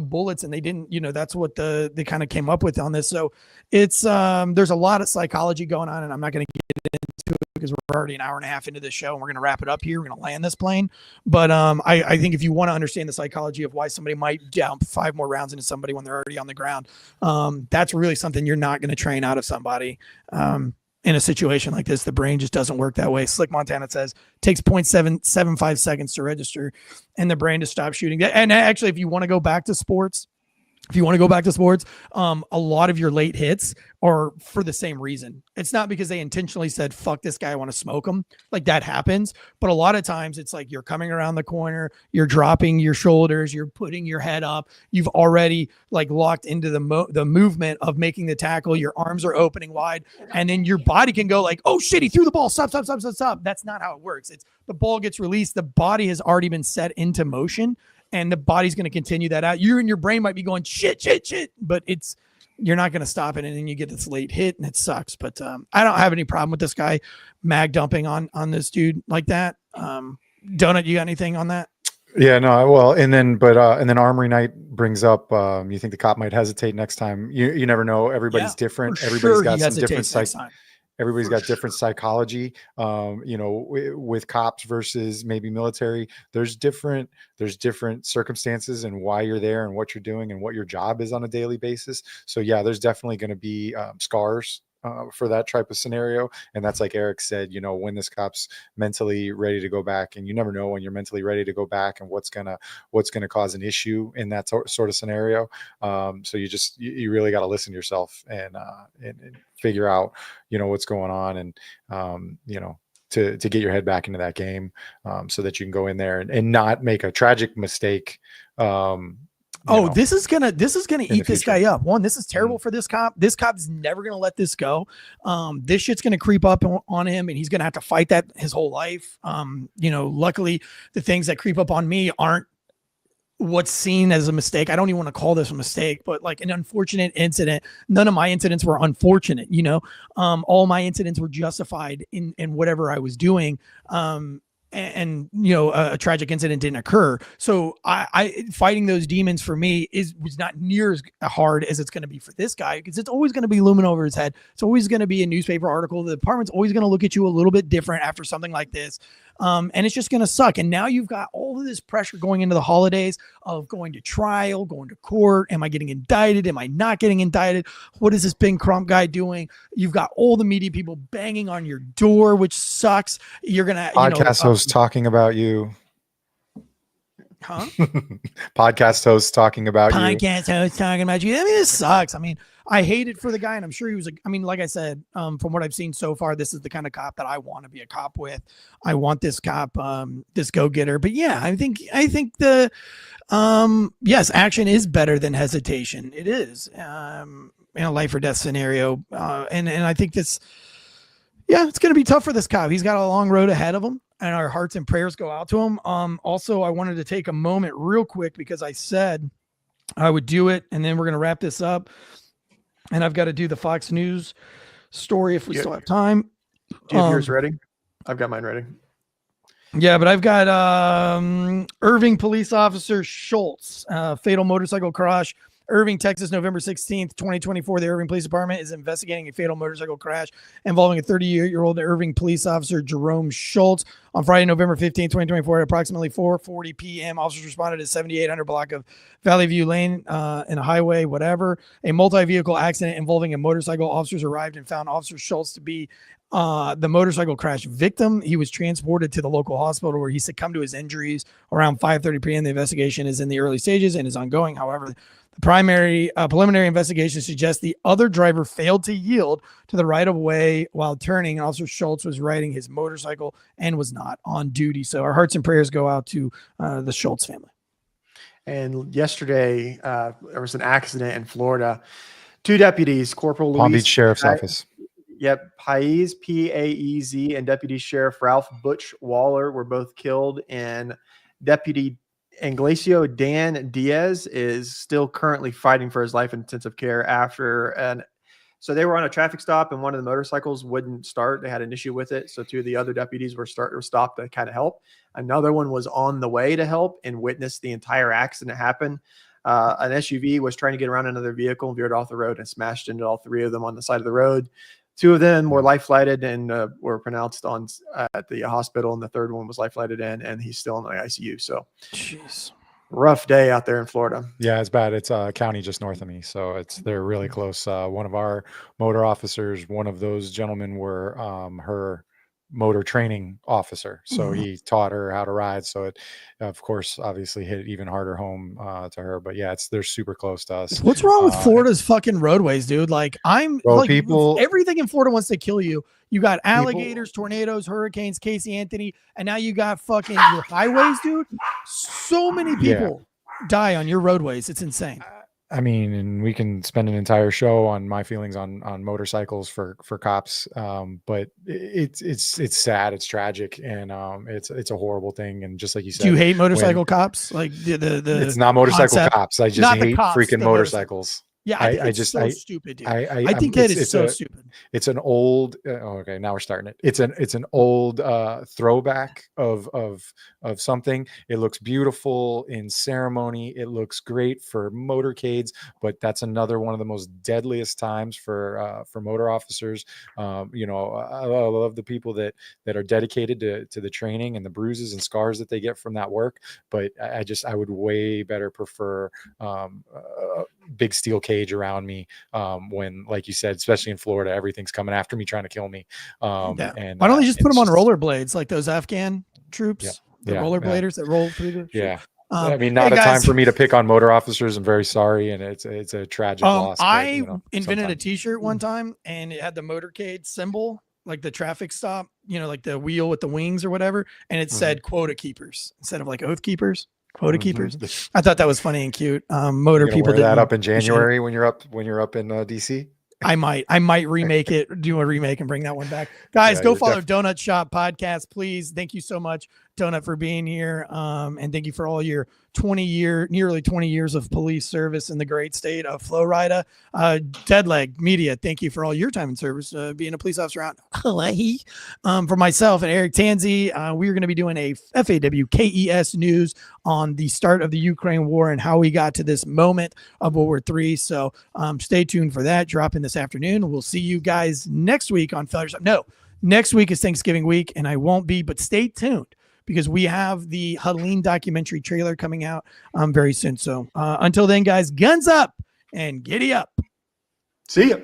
bullets, and they didn't, that's what they kind of came up with on this. So it's there's a lot of psychology going on, and I'm not going to get into it because we're already an hour and a half into this show, and we're going to wrap it up here. We're going to land this plane. But I think if you want to understand the psychology of why somebody might down 5 more rounds into somebody when they're already on the ground, that's really something you're not going to train out of somebody. In a situation like this, the brain just doesn't work that way. Slick Montana says takes 0.775 seconds to register and the brain to stop shooting. And actually, if you want to go back to sports, a lot of your late hits are for the same reason. It's not because they intentionally said, fuck this guy, I want to smoke him. Like, that happens. But a lot of times it's like you're coming around the corner, you're dropping your shoulders, you're putting your head up. You've already, like, locked into the movement of making the tackle. Your arms are opening wide, and then your body can go like, oh shit, he threw the ball. Stop. That's not how it works. It's the ball gets released. The body has already been set into motion, and the body's going to continue that out. You and your brain might be going shit, but you're not going to stop it. And then you get this late hit and it sucks. But I don't have any problem with this guy mag dumping on this dude like that. Donut, you got anything on that? Yeah, no, well, and then Armory Night brings up, you think the cop might hesitate next time. You never know. Everybody's different. Everybody's got some different everybody's got different psychology, with cops versus maybe military. There's different circumstances and why you're there and what you're doing and what your job is on a daily basis. So yeah, there's definitely going to be scars for that type of scenario. And that's like Eric said, you know, when this cop's mentally ready to go back, and you never know when you're mentally ready to go back and what's gonna cause an issue in that sort of scenario. So you really got to listen to yourself and figure out, you know, what's going on, and you know, to get your head back into that game, so that you can go in there and not make a tragic mistake. This is gonna eat this guy up. One, this is terrible for this cop. This cop's never gonna let this go. This shit's gonna creep up on him, and he's gonna have to fight that his whole life. You know, luckily the things that creep up on me aren't what's seen as a mistake. I don't even want to call this a mistake, but like an unfortunate incident. None of my incidents were unfortunate, you know. All my incidents were justified in whatever I was doing. And you know, a tragic incident didn't occur. So I fighting those demons for me was not near as hard as it's going to be for this guy, because it's always going to be looming over his head. It's always going to be a newspaper article. The department's always going to look at you a little bit different after something like this. And it's just going to suck. And now you've got all of this pressure going into the holidays of going to trial, going to court. Am I getting indicted? Am I not getting indicted? What is this big Crump guy doing? You've got all the media people banging on your door, which sucks. You're going to podcast hosts talking about you. Huh? Podcast hosts talking about you. Podcast hosts talking about you. I mean, it sucks. I mean, I hate it for the guy, and I'm sure he was like, I mean, like I said, from what I've seen so far, this is the kind of cop that I want to be a cop with. I want this cop, this go-getter. But yeah, I think the yes, action is better than hesitation. It is in a life or death scenario. And I think this, yeah, it's going to be tough for this cop. He's got a long road ahead of him, and our hearts and prayers go out to him. Also, I wanted to take a moment real quick, because I said I would do it, and then we're going to wrap this up. And I've got to do the Fox News story if we still have time. Do you have yours ready? I've got mine ready. Yeah, but I've got Irving police officer Schultz, fatal motorcycle crash. Irving, Texas, November 16th, 2024. The Irving Police Department is investigating a fatal motorcycle crash involving a 38-year-old Irving police officer, Jerome Schultz. On Friday, November 15th, 2024, at approximately 4:40 p.m., officers responded to 7800 block of Valley View Lane in a highway, whatever. A multi-vehicle accident involving a motorcycle. Officers arrived and found Officer Schultz to be the motorcycle crash victim. He was transported to the local hospital, where he succumbed to his injuries around 5:30 p.m. The investigation is in the early stages and is ongoing. However, the preliminary investigation suggests the other driver failed to yield to the right of way while turning. Officer Schultz was riding his motorcycle and was not on duty. So our hearts and prayers go out to the Schultz family. And yesterday, there was an accident in Florida. Two deputies, Corporal Palm Luis Beach Sheriff's Office. Yep, Paez, Paez, and Deputy Sheriff Ralph Butch Waller were both killed, and Deputy Angelicio Dan Diaz is still currently fighting for his life in intensive care so they were on a traffic stop, and one of the motorcycles wouldn't start. They had an issue with it. So two of the other deputies were stopped to kind of help. Another one was on the way to help and witnessed the entire accident happen. An SUV was trying to get around another vehicle and veered off the road and smashed into all three of them on the side of the road. Two of them were life flighted and were pronounced on at the hospital, and the third one was life flighted in, and he's still in the ICU. So, jeez, rough day out there in Florida. Yeah, it's bad. It's a county just north of me, so they're really close. One of our motor officers, one of those gentlemen, were her motor training officer, so he taught her how to ride. So it, of course, obviously hit even harder home to her. But yeah, they're super close to us. What's wrong with Florida's fucking roadways, dude? Like, everything in Florida wants to kill you. You got alligators, tornadoes, hurricanes, Casey Anthony, and now you got fucking your highways, dude. So many people die on your roadways. It's insane. I mean, and we can spend an entire show on my feelings on motorcycles for cops. But it's sad, it's tragic, and it's a horrible thing. And just like you said, do you hate motorcycle cops? Like the it's not motorcycle concept? Cops. I just hate freaking motorcycles. Yeah, I think it's so stupid, dude. I think that is so stupid. It's an old. Okay, now we're starting it. It's an old throwback of something. It looks beautiful in ceremony. It looks great for motorcades, but that's another one of the most deadliest times for motor officers. You know, I love the people that are dedicated to the training and the bruises and scars that they get from that work. But I would way better prefer big steel cage around me when, like you said, especially in Florida, everything's coming after me, trying to kill me. And why don't they just put them on rollerblades like those Afghan troops, the yeah, rollerbladers that roll through the yeah. I mean, not a time for me to pick on motor officers. I'm very sorry, and it's a tragic loss. But, I invented a T-shirt one time, and it had the motorcade symbol, like the traffic stop, like the wheel with the wings or whatever, and it said quota keepers instead of like oath keepers. Quota keepers. I thought that was funny and cute. Motor people wear that up in January when you're up in DC. I might remake it, do a remake and bring that one back. Guys, go follow Donut Shop Podcast, please. Thank you so much, Donut, for being here. And thank you for all your nearly 20 years of police service in the great state of Florida. Deadleg Media, thank you for all your time and service, being a police officer out in Hawaii. For myself and Eric Tanzi, we are going to be doing a FAWKES news on the start of the Ukraine war and how we got to this moment of World War III. So stay tuned for that. Dropping this afternoon. We'll see you guys next week on Failure. No, next week is Thanksgiving week, and I won't be, but stay tuned, because we have the Helene documentary trailer coming out very soon. So until then, guys, guns up and giddy up. See ya.